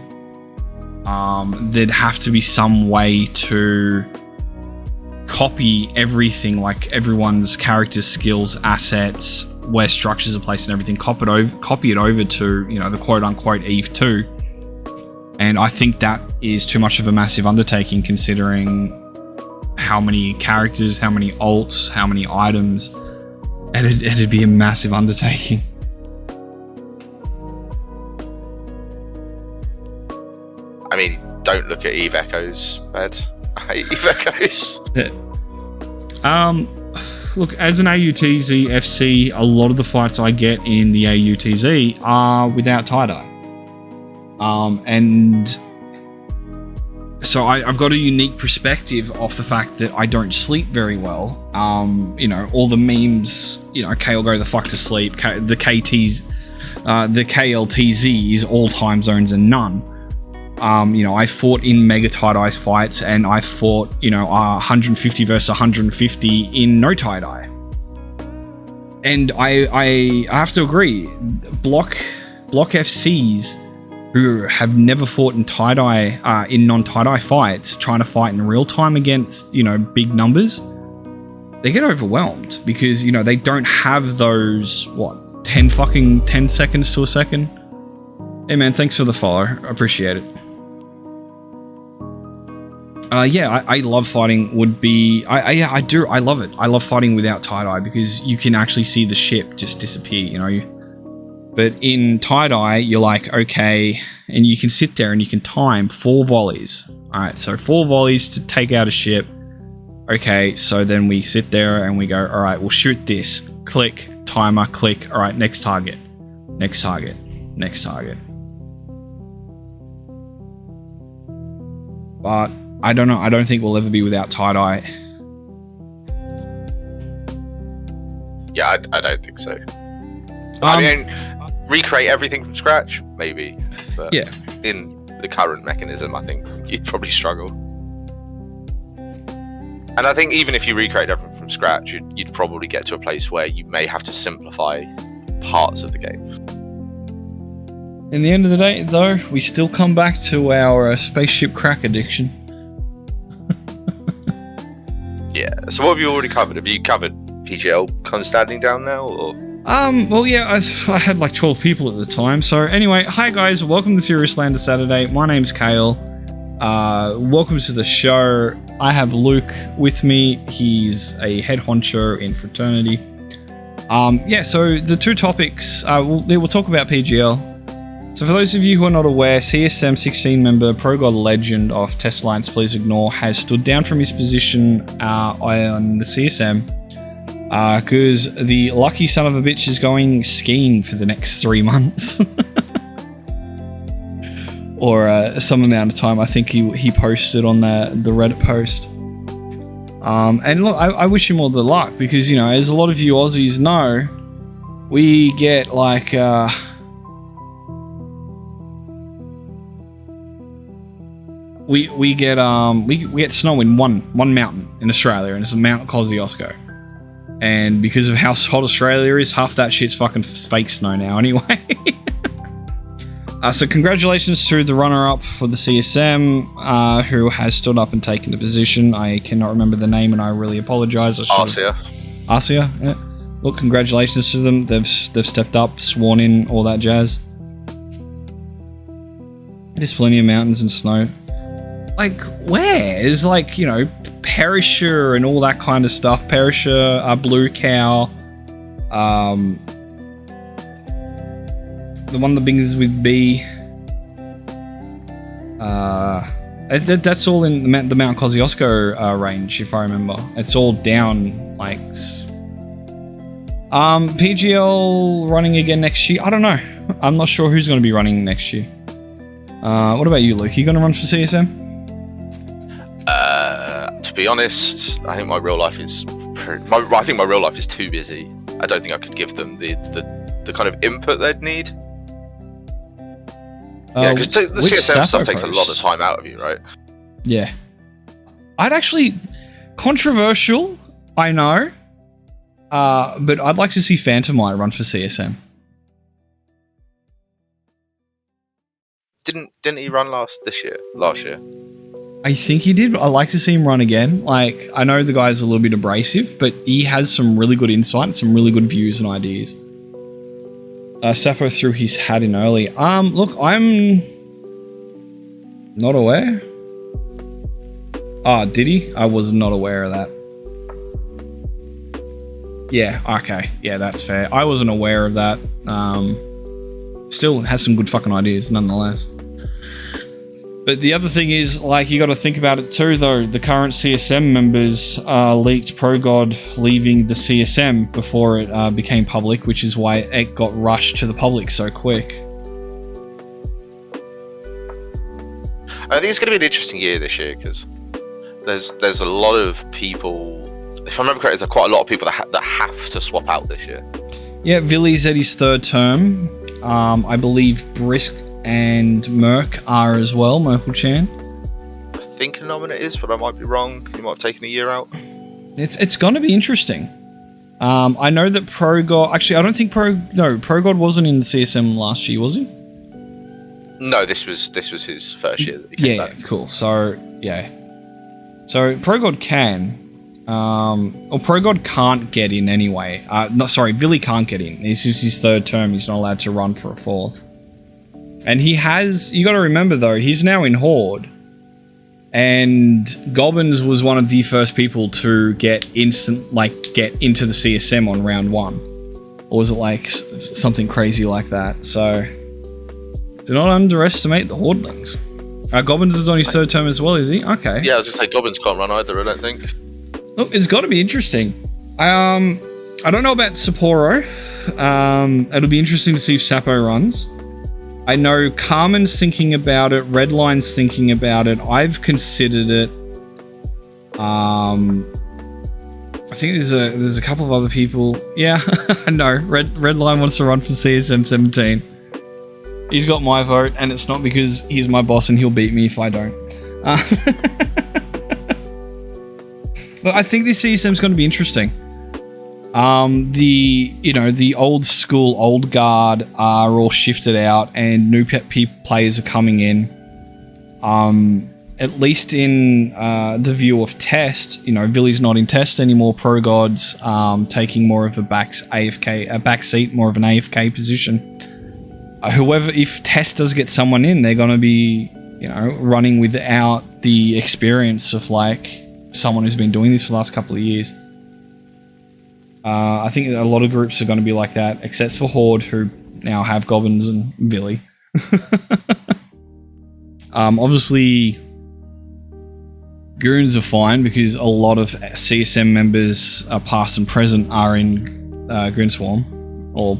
There'd have to be some way to copy everything, like everyone's characters, skills, assets, where structures are placed and everything, copy it over to, you know, the quote-unquote Eve 2. And I think that is too much of a massive undertaking, considering how many characters, how many alts, how many items. It'd be a massive undertaking. I mean, don't look at Eve Echoes, Ed. I hate Eve Echoes. Look, as an AUTZ FC, a lot of the fights I get in the AUTZ are without tie-dye. And so I've got a unique perspective off the fact that I don't sleep very well. You know, all the memes, you know, K will go the fuck to sleep. The KLTZ is all time zones and none. You know, I fought in mega tie-dye fights, and I fought, you know, 150 versus 150 in no tie-dye. And I have to agree, block FCs who have never fought in tie-dye, in non-tie-dye fights, trying to fight in real time against, you know, big numbers, they get overwhelmed because, you know, they don't have those, 10 seconds to a second. Hey man, thanks for the follow. I appreciate it. Yeah, I love fighting I do. I love it. I love fighting without tie-dye because you can actually see the ship just disappear, you know. But in tie-dye, you're like, okay, and you can sit there and you can time 4 volleys. All right, so 4 volleys to take out a ship. Okay, so then we sit there and we go, all right, we'll shoot this. Click, timer, click. All right, next target. Next target. Next target. But I don't know. I don't think we'll ever be without tie-dye. Yeah, I don't think so. I mean, recreate everything from scratch, maybe. But yeah. In the current mechanism, I think you'd probably struggle. And I think even if you recreate everything from scratch, you'd probably get to a place where you may have to simplify parts of the game. In the end of the day, though, we still come back to our spaceship crack addiction. Yeah. So what have you already covered? Have you covered PGL kind of standing down now, or? Well, yeah, I had like 12 people at the time. So anyway, hi guys, welcome to SLANDER Saturday. My name's Kale. Welcome to the show. I have Luke with me. He's a head honcho in fraternity. Yeah, so the two topics, we'll talk about PGL. So for those of you who are not aware, CSM 16 member Pro God Legend of Test Lines Please Ignore has stood down from his position on the CSM because the lucky son of a bitch is going skiing for the next 3 months. Or some amount of time. I think he posted on the Reddit post. And look, I wish him all the luck because, you know, as a lot of you Aussies know, we get like we get snow in one mountain in Australia, and it's the Mount Kosciuszko. And because of how hot Australia is, half that shit's fucking fake snow now anyway. So congratulations to the runner-up for the CSM, who has stood up and taken the position. I cannot remember the name, and I really apologise. Arcia, yeah. Look, congratulations to them. They've stepped up, sworn in, all that jazz. There's plenty of mountains and snow. Like, where? There's like, you know, Perisher and all that kind of stuff. Perisher, Blue Cow, the one that begins with B. That's all in the Mount Kosciuszko range, if I remember. It's all down, like... PGL running again next year? I don't know. I'm not sure who's going to be running next year. What about you, Luke? You going to run for CSM? To be honest, I think my real life is... I think my real life is too busy. I don't think I could give them the kind of input they'd need. Yeah, because the CSM stuff takes a lot of time out of you, right? Yeah. I'd actually... Controversial, I know. But I'd like to see Phantomite run for CSM. Didn't he run last year? I think he did, but I'd like to see him run again. Like, I know the guy's a little bit abrasive, but he has some really good insight and some really good views and ideas. Sapo threw his hat in early. Look, I'm not aware. Did he? I was not aware of that. Yeah, okay. Yeah, that's fair. I wasn't aware of that. Still has some good fucking ideas, nonetheless. But the other thing is, like, you got to think about it too, though. The current CSM members leaked ProGod leaving the CSM before it became public, which is why it got rushed to the public so quick. I think it's going to be an interesting year this year because there's a lot of people. If I remember correctly, there's quite a lot of people that have to swap out this year. Yeah, Villy's at his third term. I believe Brisk and Merc are as well, Merkle Chan. I think Nominate is, but I might be wrong. He might have taken a year out. It's going to be interesting. I know that ProGod... Actually, I don't think ProGod wasn't in the CSM last year, was he? No, this was his first year that he came back. Cool. So, yeah. So, ProGod can... or ProGod can't get in anyway. Billy can't get in. This is his third term. He's not allowed to run for a fourth. And he has... You got to remember, though, he's now in Horde. And Gobbins was one of the first people to get into the CSM on round 1. Or was it like something crazy like that? So, do not underestimate the Hordelings. Gobbins is on his third term as well, is he? Okay. Yeah, I was just say Gobbins can't run either, I don't think. Look, it's got to be interesting. I don't know about Sapporo. It'll be interesting to see if Sappo runs. I know Carmen's thinking about it. Redline's thinking about it. I've considered it. I think there's a couple of other people. Yeah, I know. Redline wants to run for CSM 17. He's got my vote, and it's not because he's my boss and he'll beat me if I don't. But I think this CSM is going to be interesting. The old school, old guard are all shifted out, and new players are coming in. At least in the view of test, Billy's not in test anymore. ProGod's taking more of a back seat, more of an AFK position. However, if test does get someone in, they're going to be, running without the experience of like someone who's been doing this for the last couple of years. I think a lot of groups are going to be like that, except for Horde, who now have Gobbins and Billy. Obviously, Goons are fine because a lot of CSM members, past and present, are in Goon Swarm or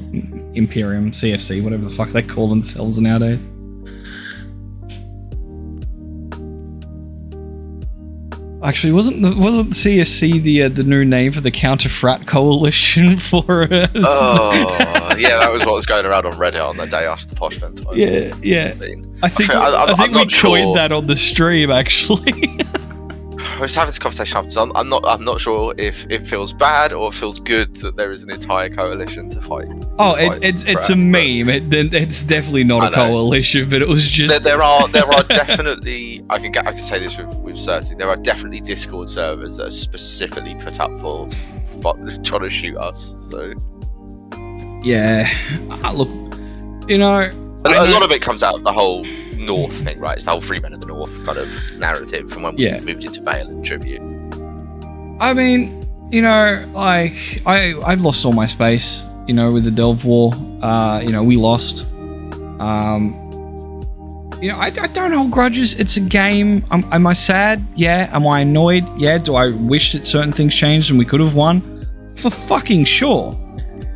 Imperium, CFC, whatever the fuck they call themselves nowadays. Actually, wasn't CSC the new name for the Counter Frat Coalition for us? Oh, yeah, that was what was going around on Reddit on the day after Posh Vent time. Yeah. I think we coined that on the stream, actually. I was having this conversation after. I'm not sure if it feels bad or it feels good that there is an entire coalition to fight. It's a meme. It's definitely not a coalition, but it was just there are definitely I can say this with certainty. There are definitely Discord servers that are specifically put up for trying to shoot us. So yeah, look, a lot of it comes out of the whole North thing, right? It's the whole Free Men of the North kind of narrative from when we moved into Vale and Tribute. I mean, I've lost all my space, with the Delve War. We lost. I don't hold grudges. It's a game. Am I sad? Yeah. Am I annoyed? Yeah. Do I wish that certain things changed and we could have won? For fucking sure.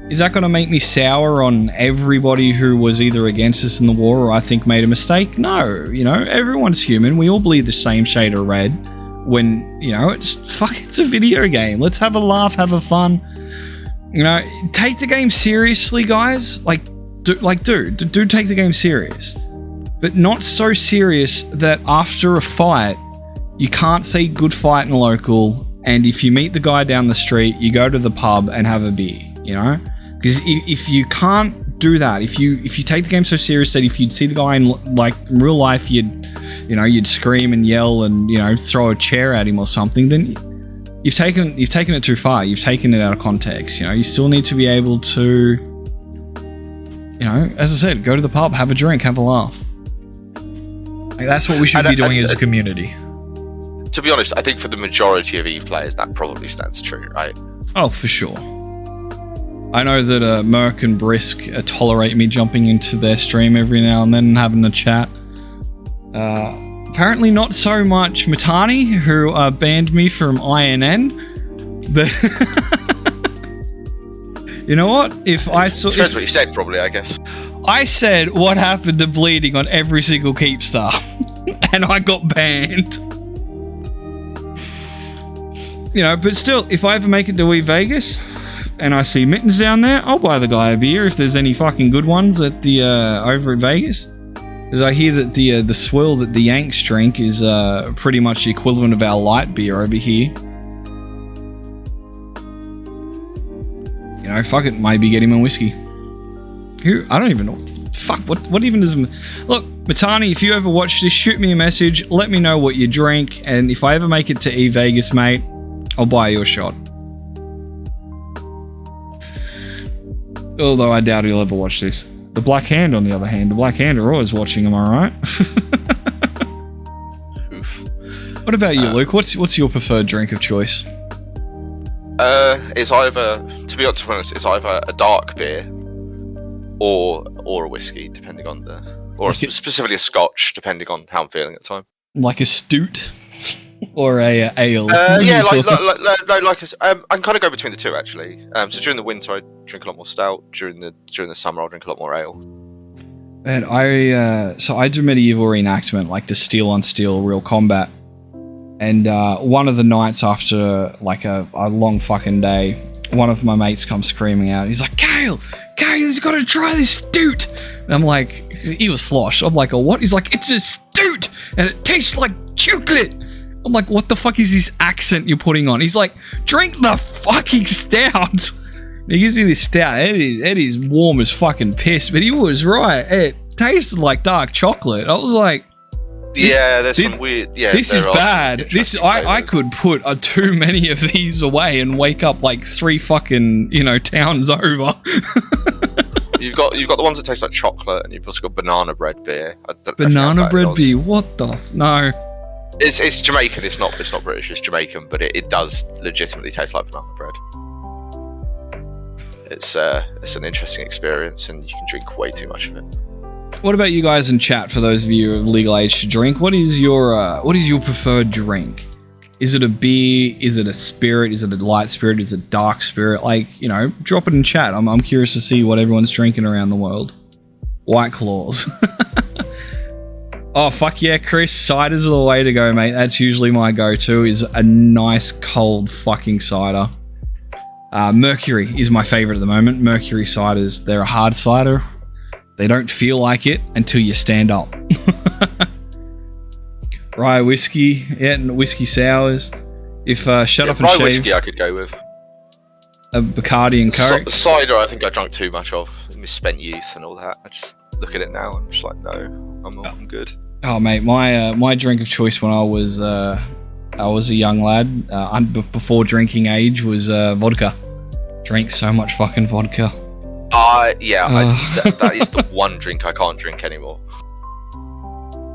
Is that going to make me sour on everybody who was either against us in the war or I think made a mistake? No, everyone's human. We all bleed the same shade of red when, it's a video game. Let's have a laugh, have a fun. Take the game seriously, guys. Do take the game serious. But not so serious that after a fight, you can't say good fight in local, and if you meet the guy down the street, you go to the pub and have a beer, Because if you can't do that, if you take the game so serious that if you'd see the guy in real life, you'd scream and yell and throw a chair at him or something, then you've taken it too far. You've taken it out of context. You still need to be able to, as I said, go to the pub, have a drink, have a laugh. That's what we should be doing as a community. To be honest, I think for the majority of EVE players, that probably stands true, right? Oh, for sure. I know that Merc and Brisk tolerate me jumping into their stream every now and then and having a chat. Apparently not so much Matani, who banned me from INN. But you know what? Depends what you said, probably, I guess. I said what happened to bleeding on every single Keepstar, and I got banned. But still, if I ever make it to EVE Vegas and I see Mittens down there, I'll buy the guy a beer if there's any fucking good ones at the over at Vegas. Because I hear that the swill that the Yanks drink is pretty much the equivalent of our light beer over here. know, fuck it, maybe get him a whiskey. I don't even know. Fuck, what even does... Look, Matani, if you ever watch this, shoot me a message, let me know what you drink, and if I ever make it to E-Vegas, mate, I'll buy you a shot. Although I doubt he'll ever watch this. The Black Hand, on the other hand, the Black Hand are always watching, am I right? What about you, Luke? What's your preferred drink of choice? It's either, to be honest, it's either a dark beer or a whiskey, depending on specifically a Scotch, depending on how I'm feeling at the time. Like a stout or a ale? Yeah, I can kind of go between the two actually. So during the winter, I drink a lot more stout. During the summer, I'll drink a lot more ale. And I do medieval reenactment, like the steel on steel, real combat. And one of the nights after like a long fucking day, one of my mates comes screaming out. He's like, Kale, you've got to try this stout. And I'm like, he was sloshed. I'm like, oh, what? He's like, it's a stout and it tastes like chocolate. I'm like, what the fuck is this accent you're putting on? He's like, drink the fucking stout. And he gives me this stout. It is warm as fucking piss, but he was right. It tasted like dark chocolate. I was like, some weird. Yeah, this is bad. I could put too many of these away and wake up like 3 fucking towns over. You've got the ones that taste like chocolate, and you've also got banana bread beer. Banana bread beer. What the no? It's Jamaican. It's not British. It's Jamaican, but it does legitimately taste like banana bread. It's an interesting experience, and you can drink way too much of it. What about you guys in chat? For those of you of legal age to drink, what is your preferred drink? Is it a beer? Is it a spirit? Is it a light spirit? Is it a dark spirit? Like, drop it in chat. I'm curious to see what everyone's drinking around the world. White Claws. Oh fuck yeah, Chris! Ciders are the way to go, mate. That's usually my go-to. Is a nice cold fucking cider. Mercury is my favorite at the moment. Mercury ciders. They're a hard cider. They don't feel like it until you stand up. Rye whiskey, yeah, and whiskey sours. If shut up and rye shave. whiskey, I could go with. A Bacardi and Coke. Cider, I think I drank too much of. Misspent youth and all that. I just look at it now and I'm just like, no, I'm good. Oh mate, my drink of choice when I was a young lad, before drinking age, was vodka. Drank so much fucking vodka. That is the one drink I can't drink anymore.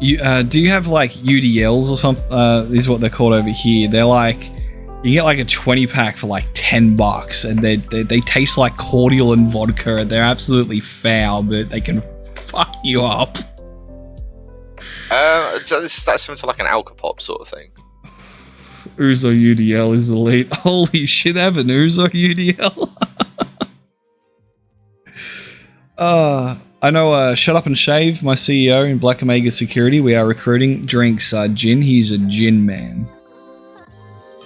Do you have like UDLs or something? Is what they're called over here. They're like, you get like a 20 pack for like $10, and they taste like cordial and vodka. They're absolutely foul, but they can fuck you up. So that's similar to like an Alcopop sort of thing. Ouzo UDL is elite. Holy shit, they have an Ouzo UDL. I know Shut Up and Shave, my CEO in Black Omega Security, we are recruiting, drinks gin. He's a gin man.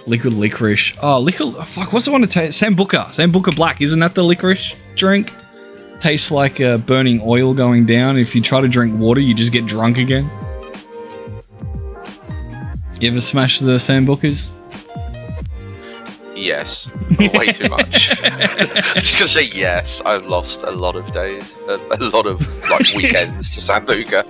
Liquid licorice. Oh, fuck, what's the one to taste? Sambuca Black, isn't that the licorice drink? Tastes like burning oil going down. If you try to drink water, you just get drunk again. You ever smash the Sambucas? Yes, way too much. I'm just gonna say yes. I've lost a lot of days, a lot of like weekends to Sambuca.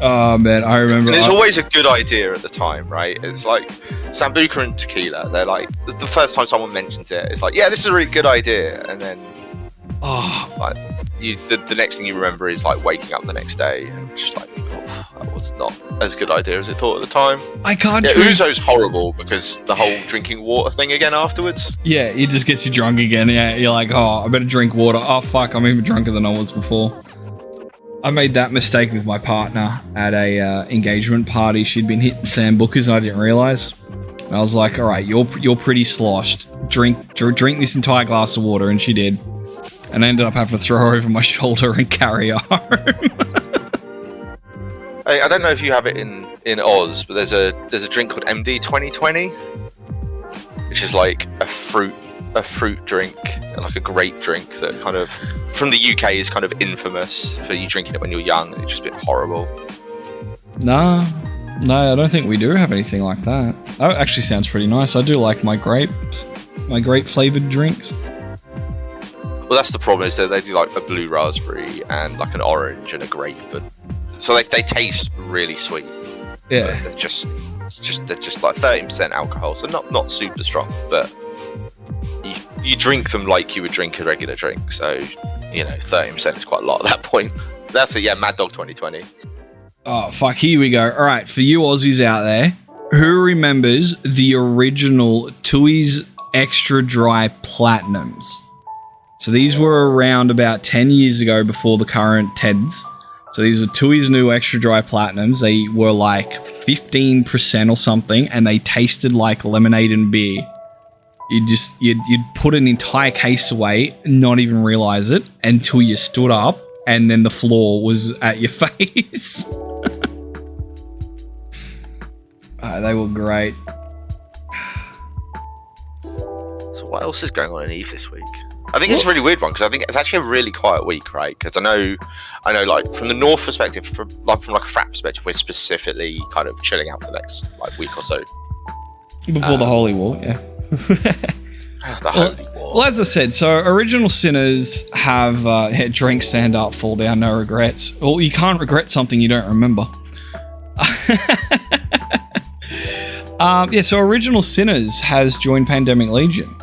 Oh man, I remember. And it's always a good idea at the time, right? It's like Sambuca and tequila. They're like the first time someone mentions it, it's like, yeah, this is a really good idea, and then the next thing you remember is like waking up the next day and just like, oh, that was not as good idea as it thought at the time. I can't. Yeah, Ouzo's horrible because the whole drinking water thing again afterwards. Yeah, it just gets you drunk again. Yeah, you're like, oh, I better drink water. Oh fuck, I'm even drunker than I was before. I made that mistake with my partner at a engagement party. She'd been hitting Sambucas and I didn't realize. And I was like, all right, you're pretty sloshed. Drink this entire glass of water, and she did. And I ended up having to throw her over my shoulder and carry her home. Hey, I don't know if you have it in Oz, but there's a drink called MD 2020, which is like a fruit drink, like a grape drink that kind of from the UK is kind of infamous for you drinking it when you're young and it's just been horrible. No, I don't think we do have anything like that. That actually sounds pretty nice. I do like my grape flavored drinks. Well, that's the problem, is that they do like a blue raspberry and like an orange and a grape, and so they taste really sweet. Yeah. They're just like 30% alcohol, so not super strong, but you drink them like you would drink a regular drink. So 30% is quite a lot at that point. That's it. Yeah, Mad Dog 2020. Oh fuck! Here we go. All right, for you Aussies out there, who remembers the original Tui's Extra Dry Platinums? So these were around about 10 years ago, before the current Teds. So these were Tui's new Extra Dry Platinums. They were like 15% or something, and they tasted like lemonade and beer. You'd put an entire case away, not even realize it, until you stood up, and then the floor was at your face. They were great. So what else is going on in Eve this week? I think it's a really weird one, because I think it's actually a really quiet week, right? Because I know, like from the North perspective, from like a frat perspective, we're specifically kind of chilling out for the next like week or so. Before the Holy War, yeah. The Holy War. Well, as I said, so Original Sinners have drink, stand up, fall down, no regrets. Well, you can't regret something you don't remember. So Original Sinners has joined Pandemic Legion.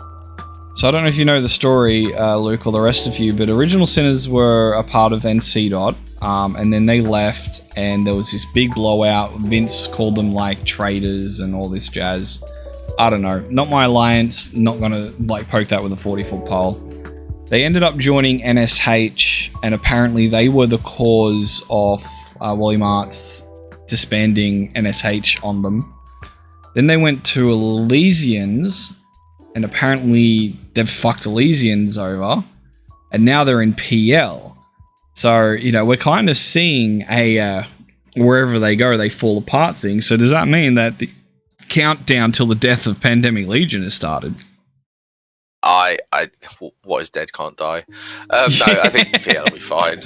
So I don't know if you know the story, Luke, or the rest of you, but Original Sinners were a part of NC Dot, and then they left, and there was this big blowout. Vince called them like traitors and all this jazz. I don't know. Not my alliance. Not gonna like poke that with a 40-foot pole. They ended up joining NSH, and apparently they were the cause of Wally Mart's disbanding NSH on them. Then they went to Elysians, and apparently they've fucked Elysians over, and now they're in PL. So, we're kind of seeing a wherever they go, they fall apart thing. So does that mean that the countdown till the death of Pandemic Legion has started? What is dead can't die. No, I think PL will be fine.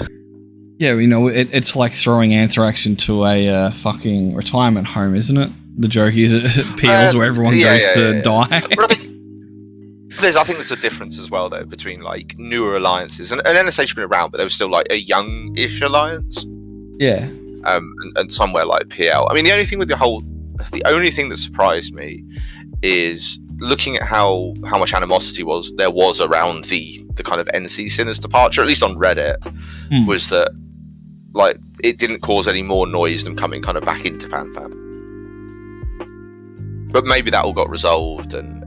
Yeah, it's like throwing Anthrax into a fucking retirement home, isn't it? The joke is PL's where everyone goes to die. But I think there's a difference as well, though, between like newer alliances and NSH has been around, but there was still like a young-ish alliance. Yeah. And somewhere like PL. I mean, the only thing that surprised me is looking at how much animosity there was around the kind of NC Sinners departure, at least on Reddit, was that like it didn't cause any more noise than coming kind of back into PanFam. But maybe that all got resolved and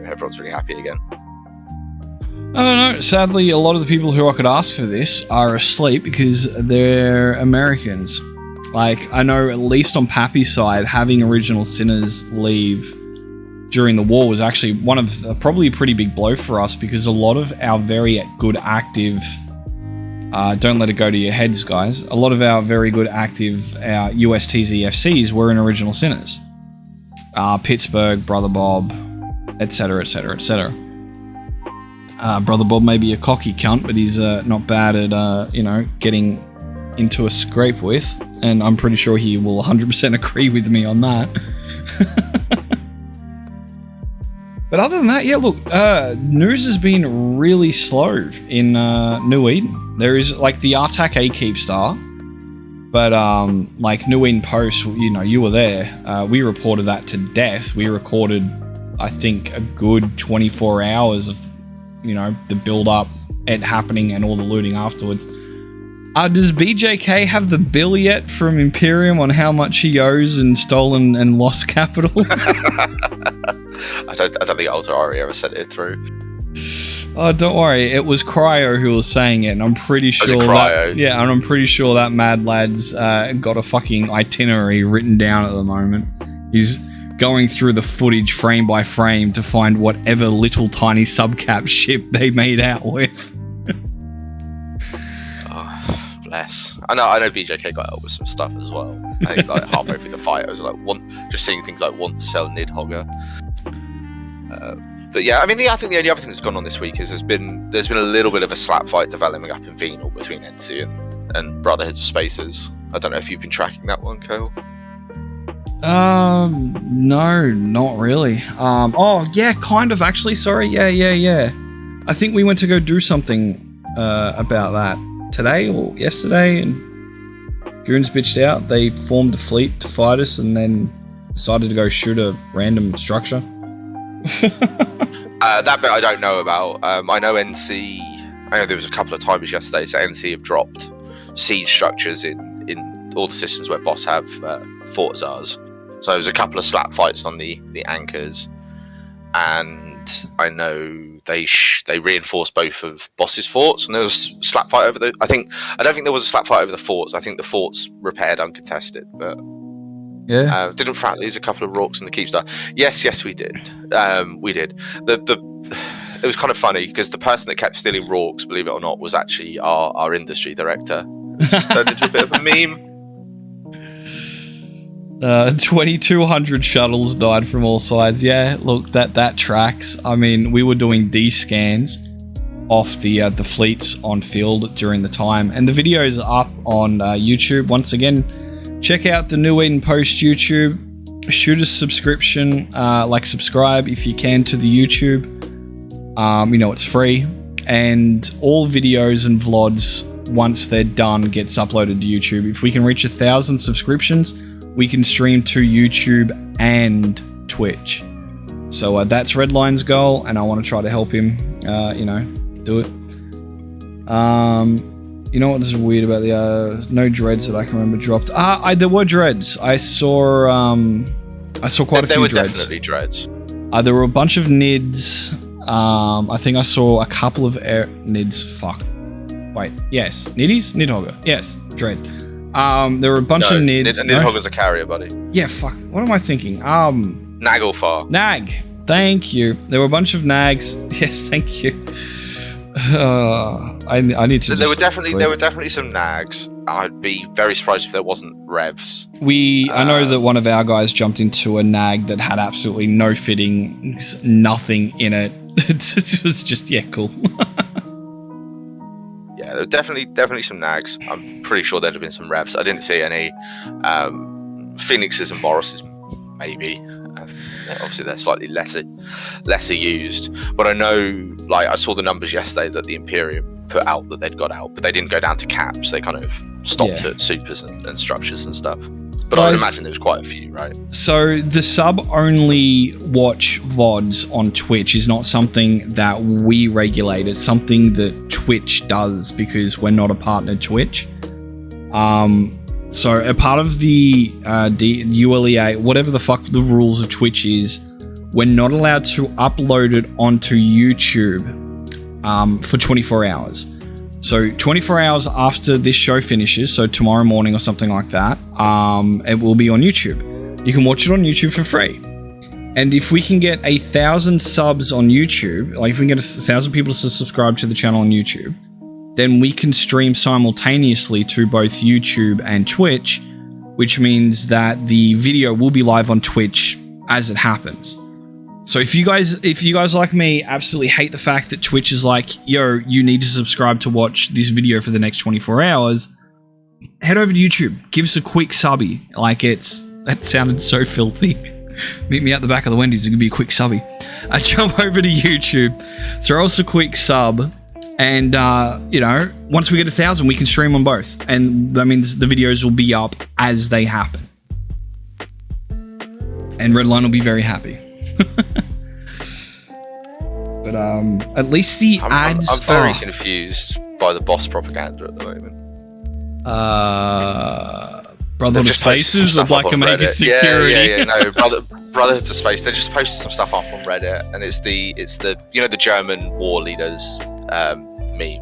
everyone's really happy again. I don't know. Sadly, a lot of the people who I could ask for this are asleep because they're Americans. Like, I know at least on Pappy's side, having Original Sinners leave during the war was actually probably a pretty big blow for us, because a lot of our very good active, don't let it go to your heads, guys. A lot of our very good active USTZFCs were in Original Sinners. Pittsburgh, Brother Bob, etc., etc., etc. Brother Bob may be a cocky cunt, but he's not bad at, getting into a scrape with, and I'm pretty sure he will 100% agree with me on that. But other than that, yeah, look, news has been really slow in New Eden. There is, like, the Artak A keep star, but, like, New Eden Post, you were there. We reported that to death. We recorded, I think, a good 24 hours of, the build-up, it happening, and all the looting afterwards. Does BJK have the bill yet from Imperium on how much he owes in stolen and lost capitals? I don't think Alter Ari ever sent it through. Oh, don't worry. It was Cryo who was saying it, and I'm pretty sure I'm pretty sure that Mad Lad's got a fucking itinerary written down at the moment. He's going through the footage frame by frame to find whatever little tiny subcap ship they made out with. Oh, bless. I know BJK got out with some stuff as well. I think like halfway through the fight, I was like, just seeing things like want to sell Nidhogger. But yeah, I mean, I think the only other thing that's gone on this week is there's been a little bit of a slap fight developing up in Venal between NC and Brotherhoods of Spacers. I don't know if you've been tracking that one, Cole. No, not really. Oh yeah, kind of actually. Sorry, yeah. I think we went to go do something about that today or yesterday, and goons bitched out. They formed a fleet to fight us and then decided to go shoot a random structure. That bit I don't know about. I know NC. I know there was a couple of times yesterday, so NC have dropped siege structures in all the systems where boss have fort czars. So there was a couple of slap fights on the anchors, and I know they reinforced both of boss's forts, and there was a slap fight over the. I don't think there was a slap fight over the forts. I think the forts repaired uncontested, but Yeah. didn't Frat lose a couple of rocks in the Keepstar? Yes, we did. We did. It was kind of funny because the person that kept stealing rocks, believe it or not, was actually our industry director. It just turned into a bit of a meme. 2,200 shuttles died from all sides. Yeah, look, that tracks. I mean, we were doing D scans off the fleets on field during the time, and the video is up on YouTube. Once again, check out the New Eden Post YouTube. Shoot a subscription, subscribe if you can to the YouTube. It's free, and all videos and vlogs, once they're done, gets uploaded to YouTube. If we can reach 1,000 subscriptions, we can stream to YouTube and Twitch. So that's Redline's goal, and I want to try to help him, do it. You know what is weird about the no dreads that I can remember dropped? There were dreads. I saw quite a few dreads. There were definitely dreads. There were a bunch of nids. I think I saw a couple of nids. Fuck. Wait. Yes. Niddies? Nidhogger. Yes. Dread. There were a bunch of nids. Nidhogger's a carrier, buddy. Yeah. Fuck. What am I thinking? Naglfar. Nag. Thank you. There were a bunch of nags. Yes. Thank you. I need to. There were definitely some nags. I'd be very surprised if there wasn't revs. I know that one of our guys jumped into a nag that had absolutely no fittings, nothing in it. It was just cool. Yeah, there were definitely some nags. I'm pretty sure there'd have been some revs. I didn't see any Phoenixes and Boruses, maybe. Obviously, they're slightly lesser used. But I know, I saw the numbers yesterday that the Imperium put out that they'd got out, but they didn't go down to caps. They kind of stopped at supers and structures and stuff. But I would imagine there was quite a few, right? So the sub-only watch VODs on Twitch is not something that we regulate. It's something that Twitch does because we're not a partner Twitch. So a part of the ULEA, whatever the fuck the rules of Twitch is, we're not allowed to upload it onto YouTube for 24 hours. So 24 hours after this show finishes, so tomorrow morning or something like that, it will be on YouTube. You can watch it on YouTube for free. And if we can get 1,000 subs on YouTube, if we can get 1,000 people to subscribe to the channel on YouTube, then we can stream simultaneously to both YouTube and Twitch, which means that the video will be live on Twitch as it happens. So if you guys like me absolutely hate the fact that Twitch is like, yo, you need to subscribe to watch this video for the next 24 hours, head over to YouTube, give us a quick subby. That sounded so filthy. Meet me at the back of the Wendy's, it could be a quick subby. Jump over to YouTube, throw us a quick sub, and once we get 1,000, we can stream on both, and that means the videos will be up as they happen, and Redline will be very happy. But at least the ads. I'm very confused by the boss propaganda at the moment. Brotherhood of Spaces or Black Omega Security. Yeah. No, Brotherhood of Space. They just posted some stuff up on Reddit, and it's the the German war leaders meme.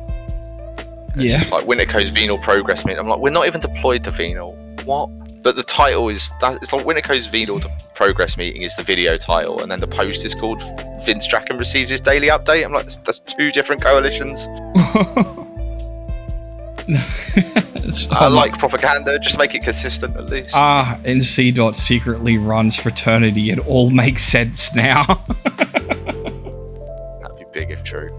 It's just like Winterco's venal progress meeting. I'm like, we're not even deployed to venal. What? But the title is it's like Winterco's venal progress meeting is the video title, and then the post is called Vince Draken receives his daily update. I'm like, that's two different coalitions. I like propaganda, just make it consistent at least. NC Dot secretly runs fraternity. It all makes sense now. That'd be big if true.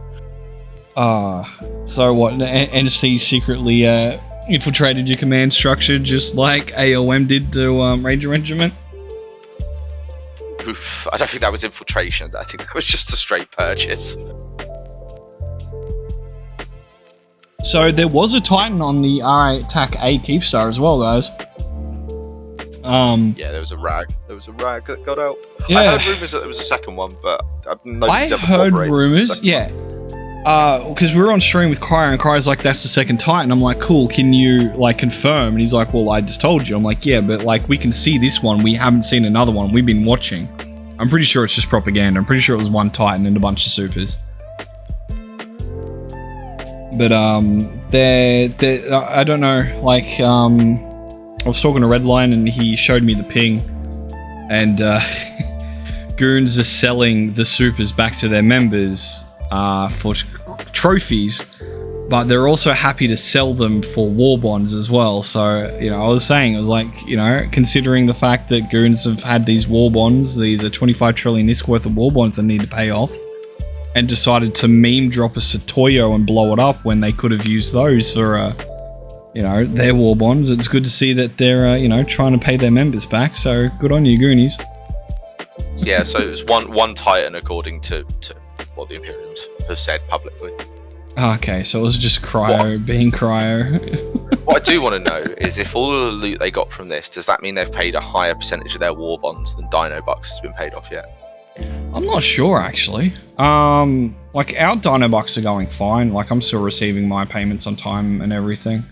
So what? NC secretly infiltrated your command structure just like AOM did to Ranger Regiment? Oof, I don't think that was infiltration. I think that was just a straight purchase. So there was a Titan on the R8 TAC A Keepstar as well, guys. Yeah, there was a rag. There was a rag that got out. Yeah. I heard rumours that there was a second one, but I heard rumours, yeah. Because we were on stream with Cryer, and Cryer's like, that's the second Titan. I'm like, cool, can you, like, confirm? And he's like, well, I just told you. I'm like, yeah, but, like, we can see this one. We haven't seen another one. We've been watching. I'm pretty sure it's just propaganda. I'm pretty sure it was one Titan and a bunch of supers. But, I don't know, like, I was talking to Redline, and he showed me the ping, and, Goons are selling the supers back to their members, for trophies, but they're also happy to sell them for war bonds as well. So, you know, I was like, you know, considering the fact that Goons have had these war bonds, these are 25 trillion ISK worth of war bonds they need to pay off, and decided to meme drop a Satoyo and blow it up when they could have used those for, you know, their war bonds. It's good to see that they're, you know, trying to pay their members back. So good on you, Goonies. Yeah, so it was one Titan according to what the Imperiums have said publicly. Okay, so it was just Cryo being Cryo. What I do want to know is if all of the loot they got from this, does that mean they've paid a higher percentage of their war bonds than Dino Bucks has been paid off yet? I'm not sure, actually. Like, our Dino Bucks are going fine. Like, I'm still receiving my payments on time and everything.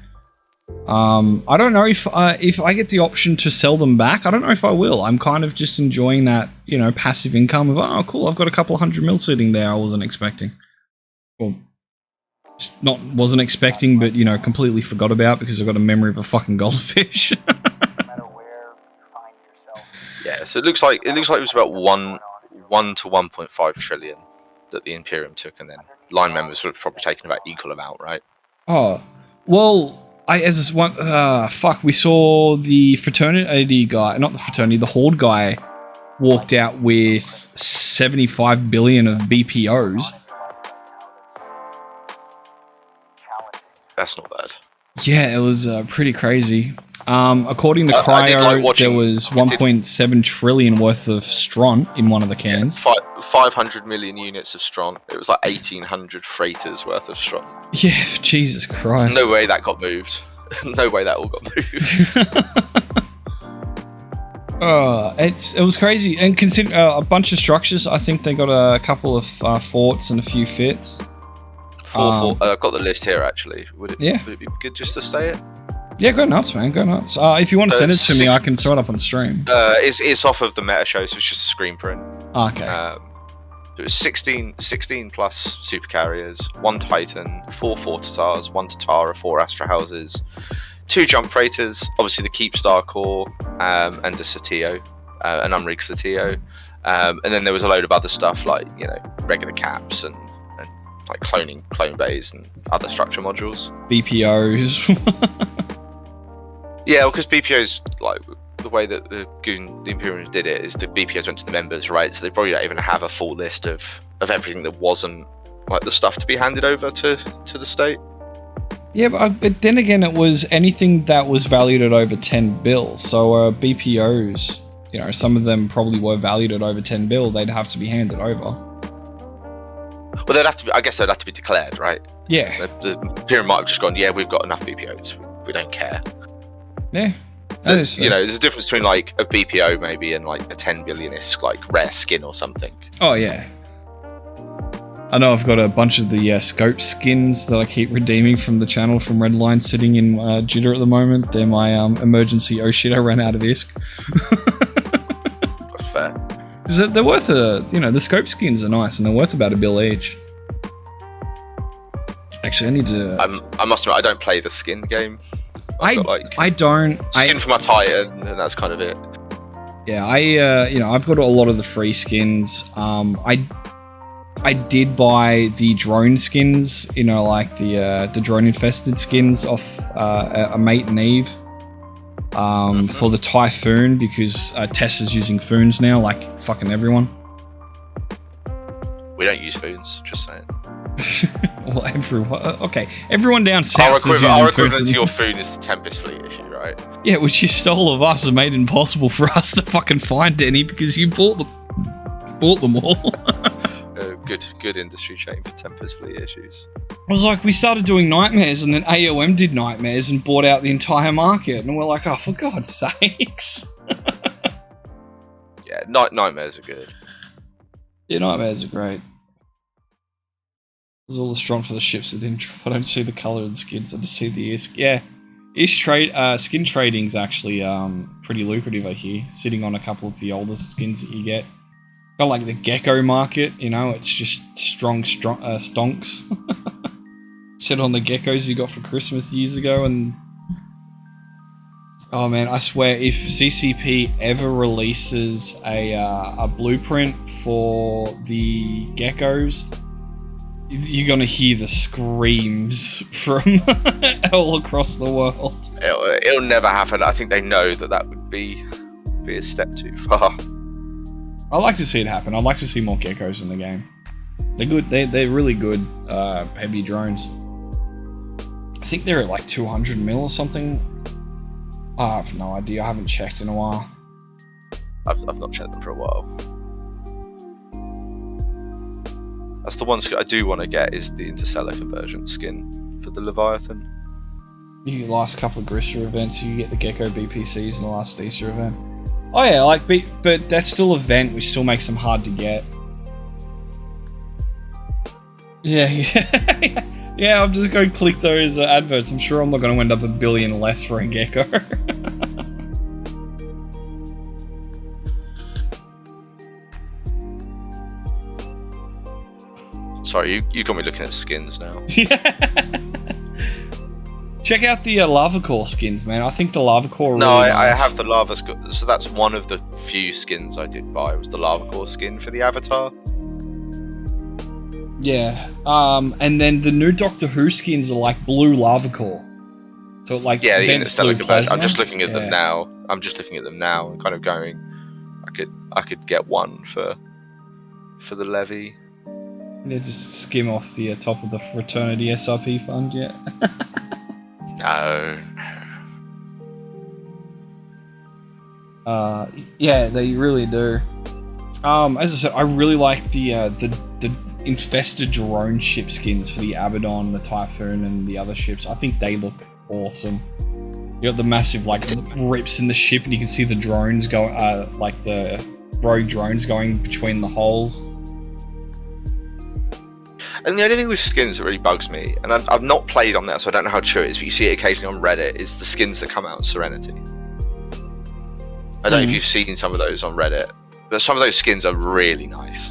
I don't know if I get the option to sell them back. I don't know if I will. I'm kind of just enjoying that, you know, passive income of, oh, cool, I've got a couple 100 mil sitting there I wasn't expecting. Well, wasn't expecting, but, you know, completely forgot about because I've got a memory of a fucking goldfish. Yeah, so it looks like it was about 1 to 1.5 trillion that the Imperium took, and then line members would have probably taken about equal amount, right? Oh, well, we saw the fraternity guy, not the fraternity, the Horde guy walked out with 75 billion of BPOs. That's not bad. Yeah, it was pretty crazy. According to Cryo, there was 1.7 trillion worth of Stron in one of the cans. 500 million units of Stron. It was like 1,800 freighters worth of Stron. Yeah, Jesus Christ. No way that got moved. No way that all got moved. It was crazy. And consider a bunch of structures. I think they got a couple of forts and a few fits. I've got the list here actually. Would it be good just to say it? Yeah, go nuts, man. Go nuts. If you want to send it to me, I can throw it up on stream. It's off of the meta show, so it's just a screen print. Okay. It was 16 plus super carriers, 1 Titan, 4 Fortitars, 1 Tatara, 4 Astra Houses, 2 jump freighters, obviously the Keepstar core, and a Satio, an unrigged Satio. And then there was a load of other stuff like, you know, regular caps and like clone bays and other structure modules. BPOs. Yeah, because BPOs, like the way that the Imperiums did it is the BPOs went to the members, right? So they probably don't even have a full list of everything that wasn't like the stuff to be handed over to the state. Yeah, but then again, it was anything that was valued at over 10 bill. So BPOs, you know, some of them probably were valued at over 10 bill. They'd have to be handed over. Well, they'd have to be, I guess they'd have to be declared, right? Yeah. The Imperium might have just gone, yeah, we've got enough BPOs. We don't care. Yeah. You know, there's a difference between like a BPO maybe and like a 10 billion-isk like rare skin or something. Oh, yeah. I know I've got a bunch of the scope skins that I keep redeeming from the channel from Redline sitting in Jitter at the moment. They're my emergency, oh shit, I ran out of ISK. That's fair. They're worth the scope skins are nice and they're worth about $1 bill each. Actually, I need to... I must admit, I don't play the skin game. I don't. Skin for my Titan, and that's kind of it. Yeah, I've got a lot of the free skins. I did buy the drone skins, you know, like the drone infested skins off a mate and Eve for the Typhoon because Tess is using Foons now, like fucking everyone. We don't use Foons, just saying. Well, everyone down south our equivalent to your Foon is the Tempest Fleet issue, right? Yeah, which you stole of us and made it impossible for us to fucking find any because you bought them all. Good industry chain for Tempest Fleet issues. it was like we started doing nightmares, and then AOM did nightmares and bought out the entire market, and we're like, oh, for God's sakes. Yeah, nightmares are good. Yeah, nightmares are great. There's all the strong for the ships that didn't. I don't see the color of the skins. I just see the ears. Yeah, skin trading's actually pretty lucrative. I hear, sitting on a couple of the oldest skins that you get. Got like the gecko market, you know, it's just strong stonks. Sit on the geckos you got for Christmas years ago, and oh man, I swear, if CCP ever releases a blueprint for the geckos, you're gonna hear the screams from all across the world. It'll never happen. I think they know that would be a step too far. I'd like to see it happen. I'd like to see more geckos in the game. They're good. They're really good heavy drones. I think they're at like 200 mil or something. I have no idea. I haven't checked in a while. I've not checked them for a while. That's the one skin I do want to get, is the Interstellar conversion skin for the Leviathan. You get the last couple of Grista events, you get the Gecko BPCs in the last Easter event. Oh yeah, like, but that's still an event, which still makes them hard to get. Yeah. Yeah, I'm just going to click those adverts. I'm sure I'm not going to end up $1 billion less for a gecko. Sorry, you got me looking at skins now. Check out the lava core skins, man. I think the lava core. No, really I nice. have the lava skin. So that's one of the few skins I did buy. Was the lava core skin for the avatar. Yeah, and then the new Doctor Who skins are like blue lava core. So like Yeah, the events Interstellar blue conversion. plasma. I'm just looking at Yeah. them now. And kind of going, I could get one for the levy. Yeah, just skim off the top of the fraternity SRP fund, yeah. No. Yeah, they really do. As I said, I really like the infested drone ship skins for the Abaddon, the Typhoon, and the other ships. I think they look awesome. You got the massive like rips in the ship, and you can see the drones go, like the rogue drones going between the holes. And the only thing with skins that really bugs me, and I've not played on that, so I don't know how true it is, but you see it occasionally on Reddit, is the skins that come out in Serenity. I don't know if you've seen some of those on Reddit, but some of those skins are really nice.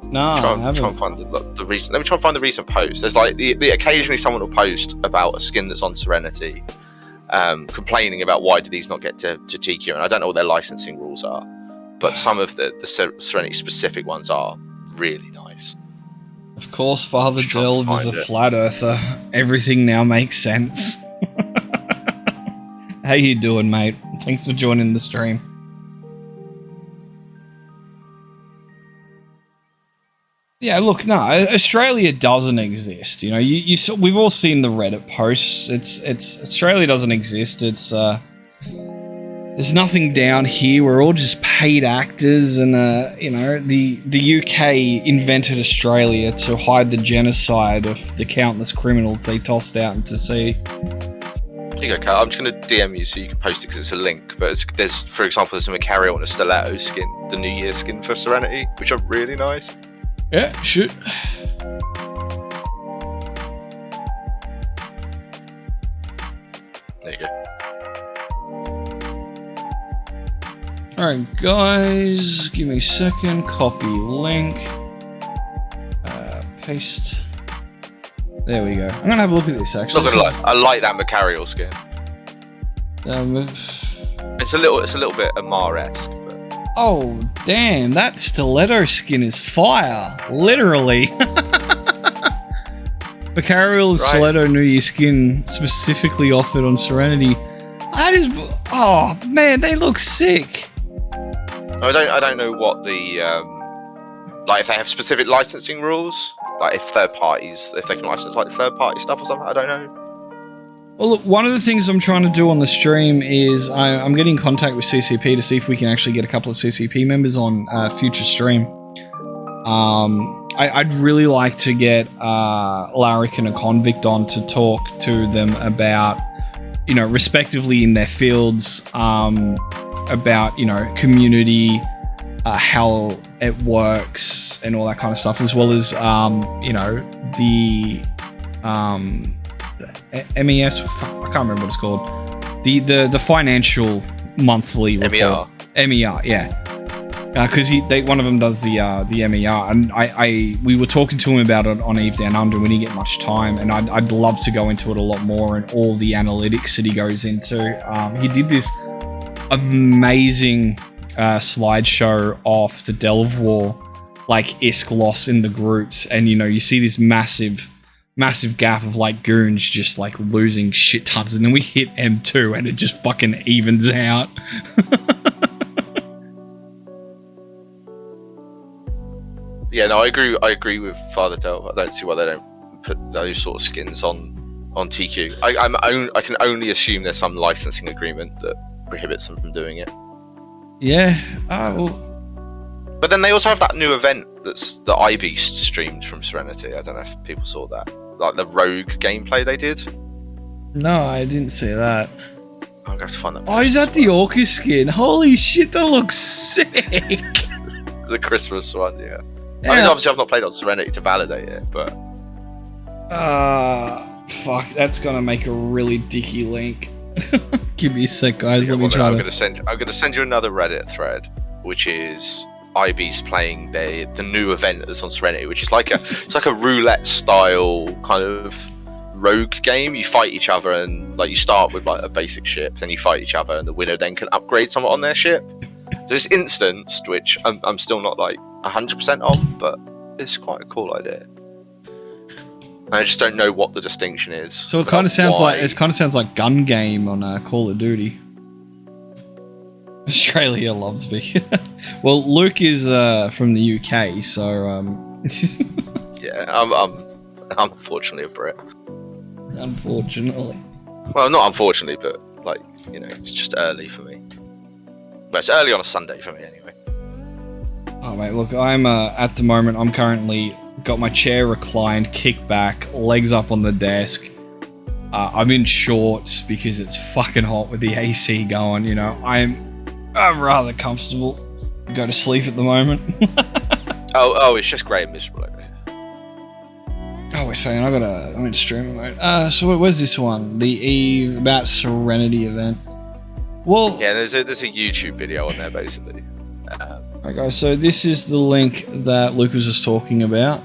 No, I haven't. Try and find the recent. Let me try and find the recent post. There's like the occasionally someone will post about a skin that's on Serenity, complaining about why do these not get to TQ, and I don't know what their licensing rules are, but some of the Serenity specific ones are really nice. Of course, Father Just trying to Delve is a find it. flat earther. Everything now makes sense. How you doing, mate? Thanks for joining the stream. Yeah, look, no, Australia doesn't exist. You know, you saw, we've all seen the Reddit posts. It's Australia doesn't exist. It's there's nothing down here. We're all just paid actors, and you know, the UK invented Australia to hide the genocide of the countless criminals they tossed out into sea. Here you go, Cal. I'm just going to DM you so you can post it because it's a link. But there's, for example, there's a Macario and a Stiletto skin, the New Year skin for Serenity, which are really nice. Yeah, shoot. There you go. Alright, guys, give me a second. Copy link. Paste. There we go. I'm gonna have a look at this actually. Not gonna lie, I like that Macario skin. Um, It's a little bit Amar-esque. But oh, damn, that stiletto skin is fire. Literally. Macarial and Right. Stiletto New Year skin specifically offered on Serenity. That is. Oh, man, they look sick. I don't know what the like if they have specific licensing rules, like if third parties, if they can license like third party stuff or something. I don't know. Well, look, one of the things I'm trying to do on the stream is I'm getting in contact with CCP to see if we can actually get a couple of CCP members on future stream. I'd really like to get Larrick and a convict on to talk to them about, you know, respectively in their fields, about, you know, community, how it works and all that kind of stuff, as well as, you know, the MES, fuck, I can't remember what it's called. The financial monthly report. MER, yeah. Because one of them does the MER, and we were talking to him about it on Eve Down Under when he get much time, and I'd love to go into it a lot more and all the analytics that he goes into. He did this amazing slideshow of the Delve War, like ISK loss in the groups, and you know you see this massive gap of like goons just like losing shit tons, and then we hit M2 and it just fucking evens out. Yeah, no, I agree with Father Del. I don't see why they don't put those sort of skins on TQ. I can only assume there's some licensing agreement that prohibits them from doing it. Yeah. Well. But then they also have that new event that iBeast streamed from Serenity. I don't know if people saw that, like the Rogue gameplay they did. No, I didn't see that. I'm going to find that. Oh, is that the Orca skin? Holy shit, that looks sick. The Christmas one, yeah. Yeah. I mean, obviously, I've not played on Serenity to validate it, but fuck, that's gonna make a really dicky link. Give me a sec, guys. yeah, Let me try I'm to. going to send you another Reddit thread, which is IB's playing the new event that's on Serenity, which is like it's like a roulette style kind of rogue game. You fight each other, and like you start with like a basic ship, then you fight each other, and the winner then can upgrade someone on their ship. So it's instanced, which I'm still not like 100% on, but it's quite a cool idea. I just don't know what the distinction is. So it kind of sounds like gun game on Call of Duty. Australia loves me. Well, Luke is from the UK, so yeah, I'm unfortunately a Brit. Unfortunately. Well, not unfortunately, but like, you know, it's just early for me. But it's early on a Sunday for me anyway. Oh mate, look, I'm at the moment I'm currently got my chair reclined, kicked back, legs up on the desk. I'm in shorts because it's fucking hot with the AC going. You know, I'm rather comfortable. Go to sleep at the moment. oh, it's just grey and miserable over here. Oh wait, sorry, I'm in streaming mode. So where's this one? The Eve about Serenity event. Well, yeah, there's a YouTube video on there basically. Alright guys, so this is the link that Luke was just talking about.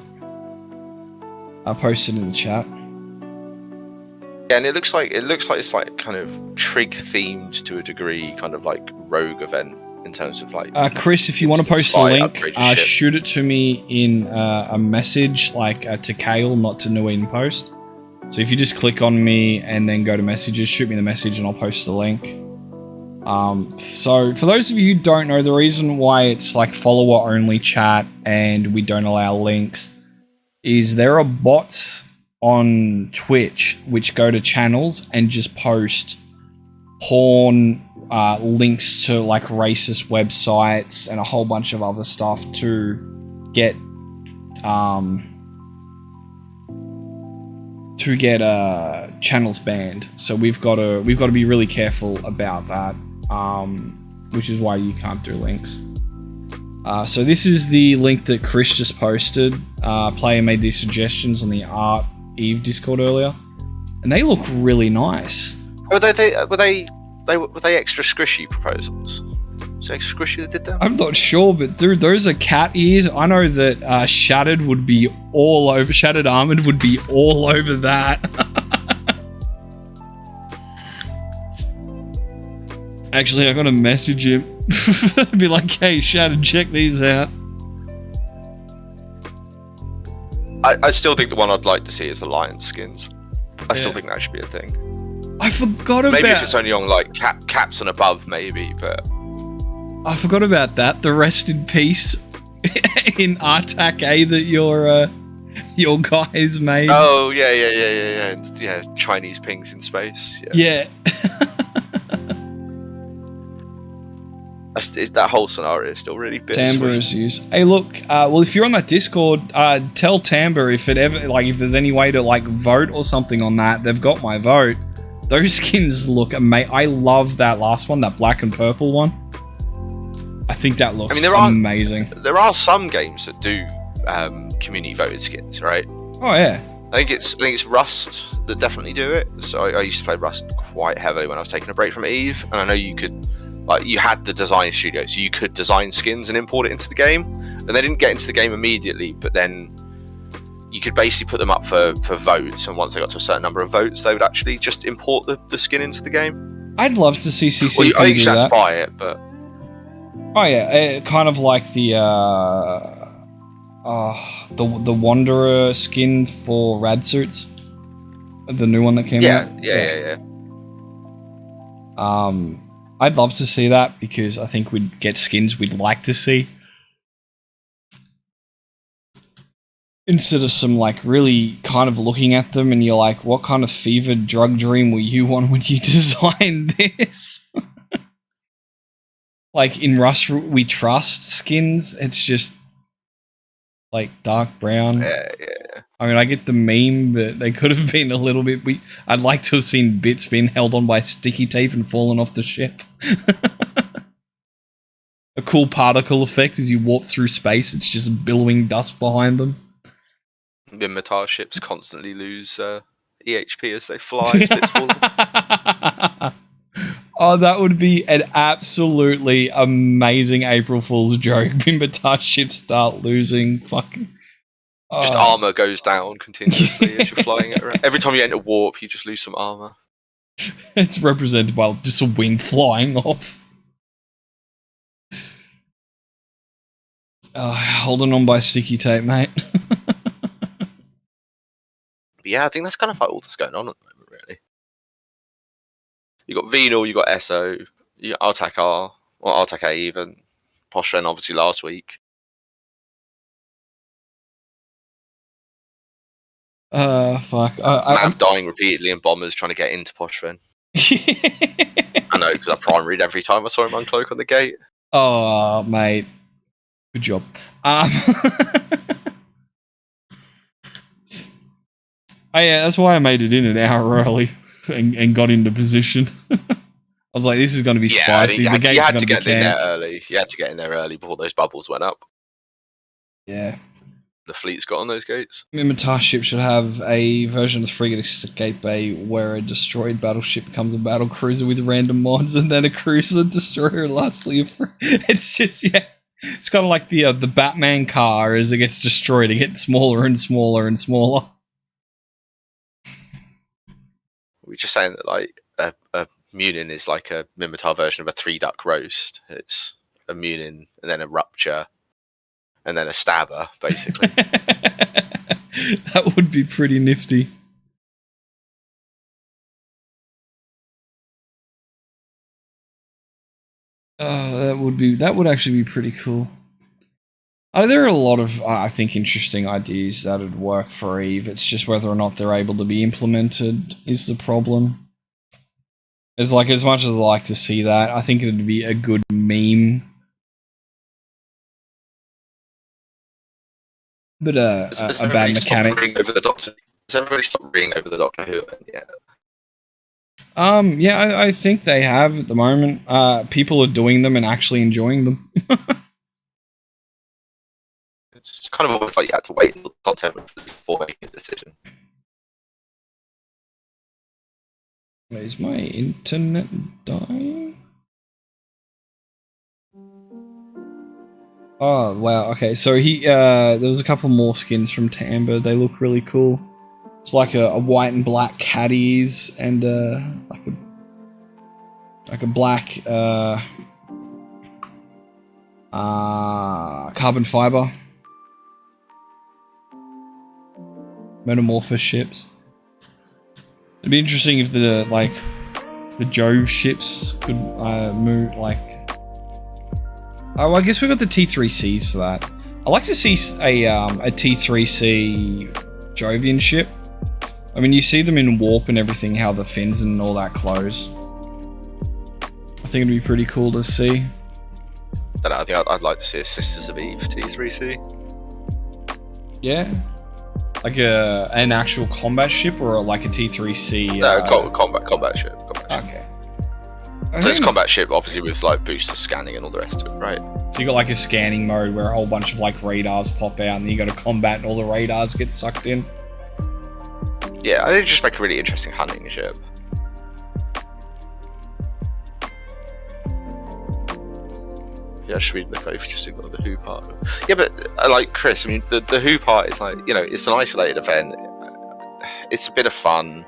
I posted in the chat. Yeah, and it looks like it's like kind of trig themed to a degree, kind of like rogue event in terms of like. Chris, if you want to post the link, shoot it to me in a message, like to Kale, not to Nguyen Post. So if you just click on me and then go to messages, shoot me the message and I'll post the link. So for those of you who don't know, the reason why it's like follower only chat and we don't allow links is there are bots on Twitch which go to channels and just post porn, links to like racist websites and a whole bunch of other stuff to get channels banned. So we've got to be really careful about that. Which is why you can't do links. So this is the link that Chris just posted. Player made these suggestions on the Art Eve Discord earlier, and they look really nice. Were they extra squishy proposals? Was it extra squishy that did that? I'm not sure, but dude, those are cat ears. I know that Shattered Armored would be all over that. Actually, I gotta message him. Be like, hey, Shannon, check these out. I still think the one I'd like to see is the lion skins. I still think that should be a thing. I forgot about... Maybe if it's only on, like, caps and above, maybe, but... I forgot about that. The rest in peace in Artak A that your guys made. Oh, yeah. Chinese pings in space. Yeah. that whole scenario is still really bittersweet. Tamber is used. Hey, look. Well, if you're on that Discord, tell Tamber if if there's any way to like vote or something on that. They've got my vote. Those skins look amazing. I love that last one, that black and purple one. I think that looks amazing. There are some games that do community voted skins, right? Oh yeah. I think it's Rust that definitely do it. So I used to play Rust quite heavily when I was taking a break from Eve, and I know you could, like, you had the design studio, so you could design skins and import it into the game. And they didn't get into the game immediately, but then you could basically put them up for votes, and once they got to a certain number of votes, they would actually just import the skin into the game. I'd love to see CCP Well, I do used to have that. to buy it, but Oh yeah, kind of like the Wanderer skin for rad suits, the new one that came out. Yeah. I'd love to see that because I think we'd get skins we'd like to see instead of some like really kind of looking at them and you're like, what kind of fevered drug dream were you on when you designed this? Like in Rust We Trust skins, it's just like dark brown. Yeah. I mean, I get the meme, but they could have been a little bit. I'd like to have seen bits being held on by sticky tape and falling off the ship. A cool particle effect as you warp through space. It's just billowing dust behind them. The Mimitar ships constantly lose EHP as they fly. Bits fall off. Oh, that would be an absolutely amazing April Fool's joke. Mimitar ships start losing fucking. Just armor goes down continuously as you're flying it around. Every time you enter warp, you just lose some armor. It's represented by just a wing flying off. Holding on by sticky tape, mate. But yeah, I think that's kind of like all that's going on at the moment, really. You got Venal, you got SO, you got Artak-R, or Artak-A even. Poshven, obviously, last week. Fuck. Mav dying repeatedly and Bombers trying to get into Poshven. I know, because I primaried every time I saw him uncloak on the gate. Oh, mate. Good job. Yeah, that's why I made it in an hour early and got into position. I was like, this is going to be spicy. You the gate's had going to be get in there camped. early. You had to get in there early before those bubbles went up. Yeah. The fleet's got on those gates. Mimitar ship should have a version of the frigate escape bay where a destroyed battleship becomes a battle cruiser with random mods, and then a cruiser destroyer, and lastly it's just, yeah. It's kind of like the Batman car. As it gets destroyed, it gets smaller and smaller and smaller. We're just saying that, like, a Munin is like a Mimitar version of a 3-duck roast. It's a Munin, and then a Rupture, and then a Stabber, basically. That would be pretty nifty. That would actually be pretty cool. There are a lot of, I think, interesting ideas that would work for Eve. It's just whether or not they're able to be implemented is the problem. It's like, as much as I like to see that, I think it'd be a good meme. But a bad mechanic. Has everybody stopped reading over the Doctor Who? Yeah. Yeah, I think they have at the moment. People are doing them and actually enjoying them. It's kind of almost like you had to wait until the content was before making a decision. Is my internet dying? Oh, wow. Okay, so there was a couple more skins from Tamber. They look really cool. It's like a white and black caddies and like a black carbon fiber metamorphosis ships. It'd be interesting if the Jove ships could move like. Oh, I guess we got the T3Cs for that. I'd like to see a T3C Jovian ship. I mean, you see them in warp and everything, how the fins and all that close. I think it'd be pretty cool to see. don't know, I think I'd like to see a Sisters of Eve T3C. Yeah. Like an actual combat ship or like a T3C? No, combat ship. Okay. So it's combat ship, obviously, with like booster scanning and all the rest of it, right? So you got like a scanning mode where a whole bunch of like radars pop out, and then you go to combat, and all the radars get sucked in. Yeah, I think just make a really interesting hunting ship. Yeah, should we look over just ignore the Who part? Yeah, but like Chris, I mean, the Who part is like, you know, it's an isolated event. It's a bit of fun.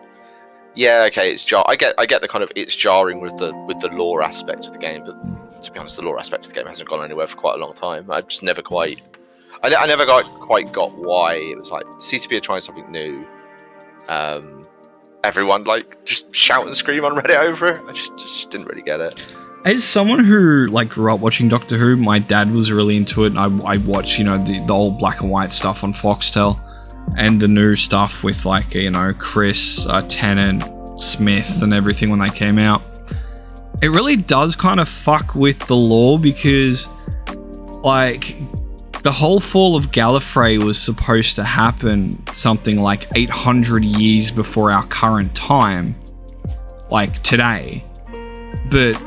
Yeah, okay, it's I get the kind of it's jarring with the lore aspect of the game, but to be honest, the lore aspect of the game hasn't gone anywhere for quite a long time. I just never quite, I never quite got why it was like CCP are trying something new. Everyone like just shout and scream on Reddit over it. I just didn't really get it. As someone who like grew up watching Doctor Who, my dad was really into it, and I watched, you know, the old black and white stuff on Foxtel, and the new stuff with like, you know, Chris, Tennant, Smith, and everything when they came out. It really does kind of fuck with the lore, because like the whole fall of Gallifrey was supposed to happen something like 800 years before our current time, like today, but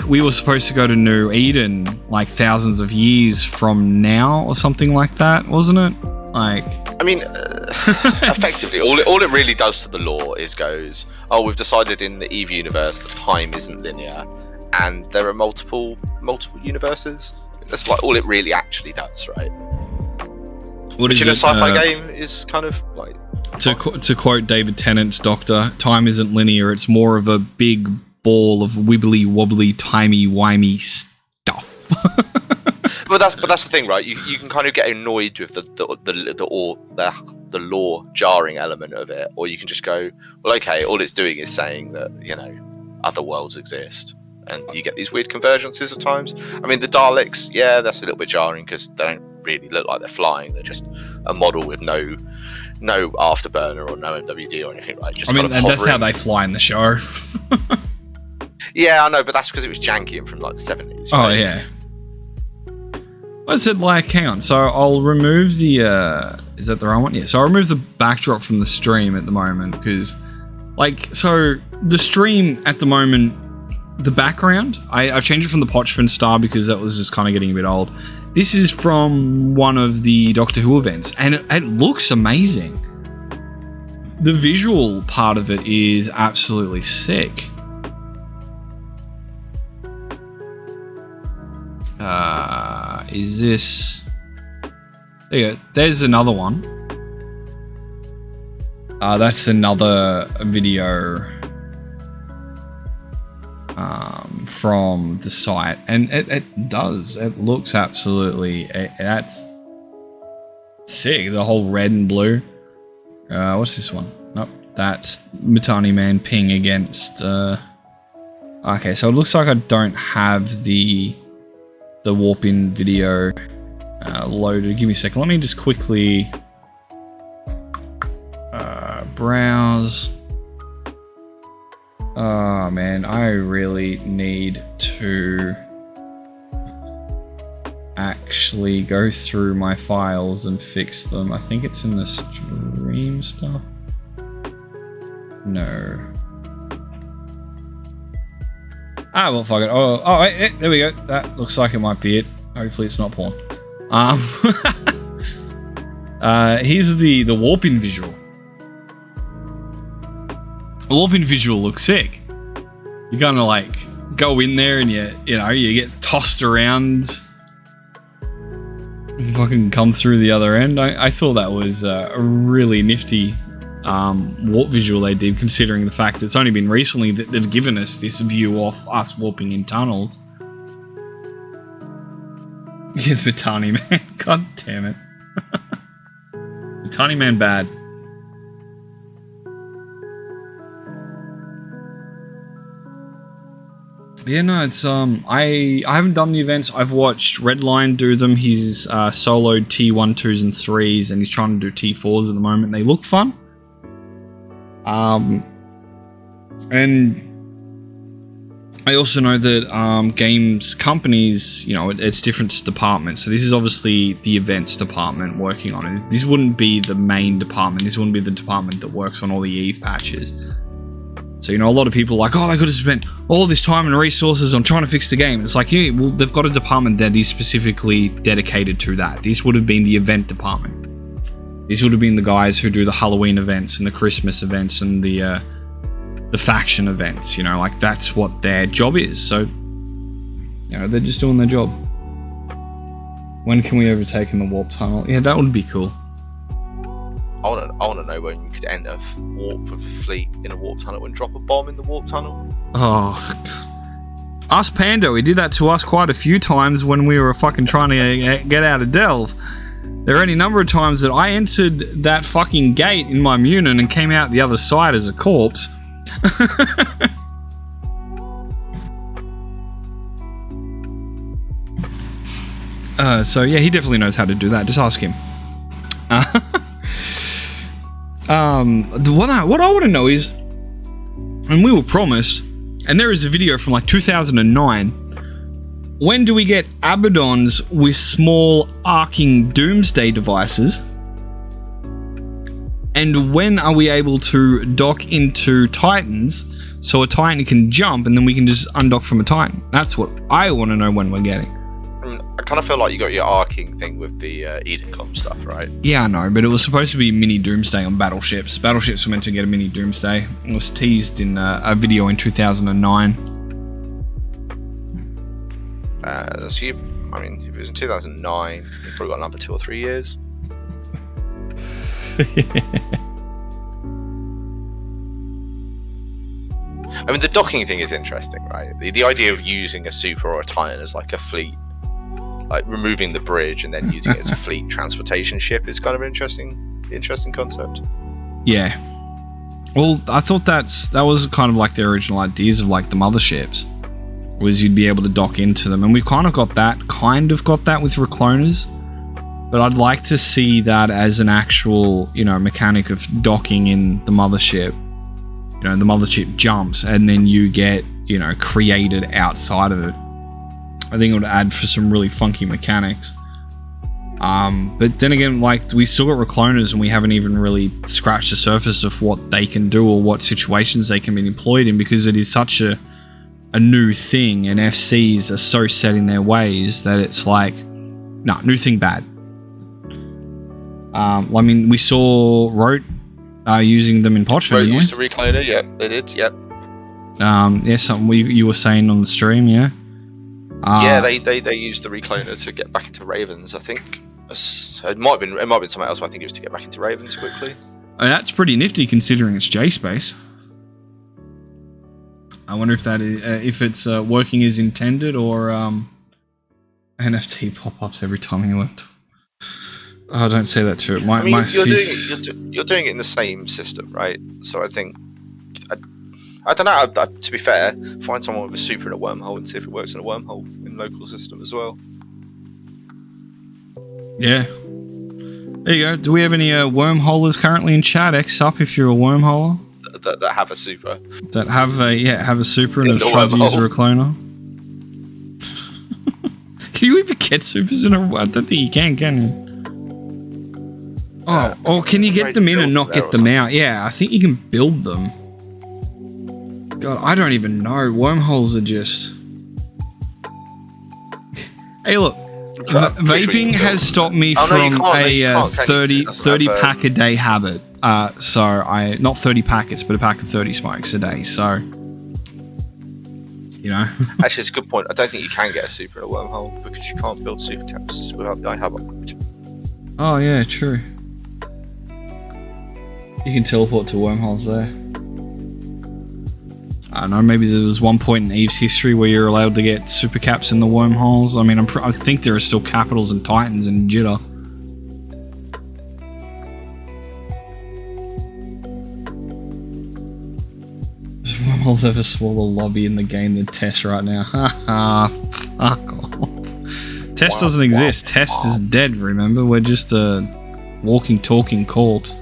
we were supposed to go to New Eden like thousands of years from now or something like that, wasn't it? Like, I mean, effectively, all it really does to the lore is goes, oh, we've decided in the Eve universe that time isn't linear, and there are multiple universes. That's like all it really actually does, right? Which in a sci-fi game is kind of like, to quote David Tennant's Doctor, time isn't linear. It's more of a big ball of wibbly wobbly timey wimey stuff. but that's the thing, right? You can kind of get annoyed with the lore jarring element of it, or you can just go, well, okay, all it's doing is saying that, you know, other worlds exist, and you get these weird convergences at times. I mean, the Daleks, yeah, that's a little bit jarring because they don't really look like they're flying. They're just a model with no afterburner or no MWD or anything, right? Just, I mean, kind of, and that's how they fly in the show. Yeah, I know, but that's because it was janky and from like the 70s. Right? Oh, yeah. What's it like? Hang on. So I'll remove the, is that the right one? Yeah. So I'll remove the backdrop from the stream at the moment because, like, so the stream at the moment, the background, I've changed it from the Pochvan Star because that was just kind of getting a bit old. This is from one of the Doctor Who events, and it looks amazing. The visual part of it is absolutely sick. Is this... There you go. There's another one. That's another video from the site, and it looks absolutely... that's sick. The whole red and blue. What's this one? Nope. That's Mittani Man ping against... Okay, so it looks like I don't have the warp-in video loaded. Give me a second. Let me just quickly browse. Oh man, I really need to actually go through my files and fix them. I think it's in the stream stuff. No. Ah, well, fuck it. Oh, wait, there we go. That looks like it might be it. Hopefully it's not porn. Here's the warp-in visual. The warp-in visual looks sick. You're gonna like go in there and you get tossed around and fucking come through the other end. I thought that was a really nifty warp visual they did, considering the fact it's only been recently that they've given us this view of us warping in tunnels. Yeah, the Mittani Man. God damn it. Mittani Man bad. Yeah, no, it's I haven't done the events. I've watched Redline do them. He's soloed T1, 2s and 3s, and he's trying to do T4s at the moment. They look fun. And I also know that games companies, you know, it's different departments. So this is obviously the events department working on it. This wouldn't be the main department. This wouldn't be the department that works on all the EVE patches. So, you know, a lot of people are like, oh, they could have spent all this time and resources on trying to fix the game. It's like, yeah, well, they've got a department that is specifically dedicated to that. This would have been the event department. These would have been the guys who do the Halloween events and the Christmas events and the faction events, you know, like that's what their job is. So, you know, they're just doing their job. When can we overtake in the warp tunnel? Yeah, that would be cool. I want to know when you could enter warp with a fleet in a warp tunnel and drop a bomb in the warp tunnel. Oh, us Pando, he did that to us quite a few times when we were fucking trying to get out of Delve. There are any number of times that I entered that fucking gate in my Munin and came out the other side as a corpse. So yeah, he definitely knows how to do that. Just ask him. What I want to know is, and we were promised, and there is a video from like 2009. When do we get Abaddons with small arcing doomsday devices? And when are we able to dock into Titans so a Titan can jump and then we can just undock from a Titan? That's what I want to know when we're getting. I kind of feel like you got your arcing thing with the Edencom stuff, right? Yeah, I know, but it was supposed to be mini Doomsday on battleships. Battleships were meant to get a mini Doomsday. It was teased in a video in 2009. So if it was in 2009, you've probably got another 2 or 3 years. I mean, the docking thing is interesting, right? The idea of using a Super or a Titan as like a fleet, like removing the bridge and then using it as a fleet transportation ship is kind of interesting concept. Yeah. Well, I thought that was kind of like the original ideas of like the motherships, was you'd be able to dock into them, and we've kind of got that with Recloners, but I'd like to see that as an actual, you know, mechanic of docking in the mothership. You know, the mothership jumps and then you get, you know, created outside of it. I think it would add for some really funky mechanics. But then again, like, we still got Recloners and we haven't even really scratched the surface of what they can do or what situations they can be employed in, because it is such a new thing, and FCs are so set in their ways that it's like, nah, new thing bad. I mean, we saw Rote using them in Pochva. Rote used the Recloner, yeah, they did, yeah. Yeah, something you were saying on the stream, yeah. Yeah, they used the Recloner to get back into Ravens, I think. It might have been something else, but I think it was to get back into Ravens quickly. That's pretty nifty considering it's J-Space. I wonder if that is, if it's working as intended, or NFT pop-ups every time you went. Oh, don't say that to it. You're doing it in the same system, right? So I think, I don't know. To be fair, find someone with a Super in a wormhole and see if it works in a wormhole in local system as well. Yeah. There you go. Do we have any wormholers currently in chat? X up if you're a wormholer. That have a Super. That have a Super and try to use a Recloner. Can you even get Supers in a? I don't think you can you? Oh, or can you get them in and not get them out? Yeah, I think you can build them. God, I don't even know. Wormholes are just... Hey, look. Vaping has stopped me from a 30 pack a day habit. So not 30 packets, but a pack of 30 smokes a day. So, you know. Actually, it's a good point. I don't think you can get a Super in a wormhole because you can't build super caps without the iHub upgrade. Oh yeah, true. You can teleport to wormholes there. I don't know, maybe there was one point in EVE's history where you're allowed to get super caps in the wormholes. I mean, I think there are still Capitals and Titans in Jitter. Does wormholes ever smaller lobby in the game than Test right now? Haha, fuck off. Test doesn't exist. Test is dead, remember? We're just a walking, talking corpse.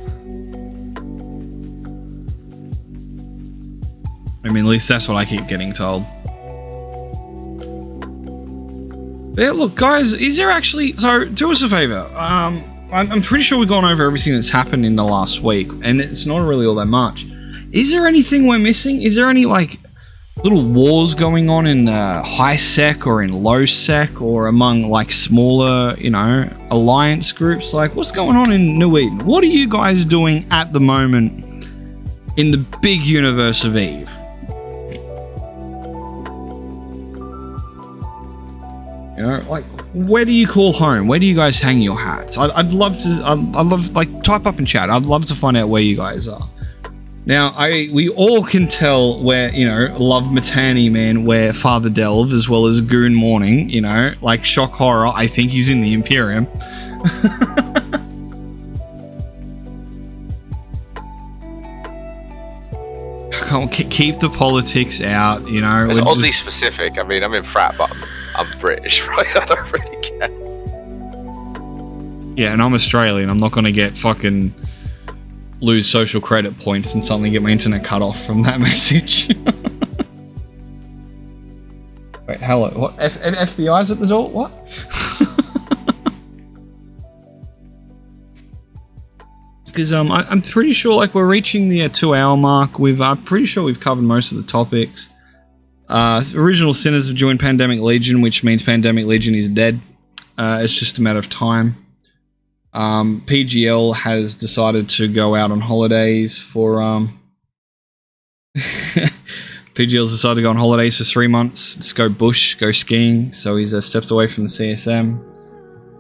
I mean, at least that's what I keep getting told. Yeah, look, guys, is there actually... So, do us a favor. I'm pretty sure we've gone over everything that's happened in the last week, and it's not really all that much. Is there anything we're missing? Is there any, like, little wars going on in high sec or in low sec or among, like, smaller, you know, alliance groups? Like, what's going on in New Eden? What are you guys doing at the moment in the big universe of Eve? You know, like, where do you call home? Where do you guys hang your hats? I'd love to, like, type up in chat. I'd love to find out where you guys are. Now, we all can tell where, you know, Love Matani, man, where Father Delve, as well as Goon Morning, you know, like, shock horror, I think he's in the Imperium. Keep the politics out, you know. It's oddly specific. I mean, I'm in frat, but I'm British, right? I don't really care. Yeah, and I'm Australian. I'm not going to get fucking lose social credit points and suddenly get my internet cut off from that message. Wait, hello. What? FBI's at the door? What? Because I'm pretty sure, like, we're reaching the 2-hour mark. I'm pretty sure we've covered most of the topics. Original sinners have joined Pandemic Legion, which means Pandemic Legion is dead. It's just a matter of time. PGL has decided to go out on holidays for PGL's decided to go on holidays for 3 months. Let's go bush, go skiing. So he's stepped away from the CSM.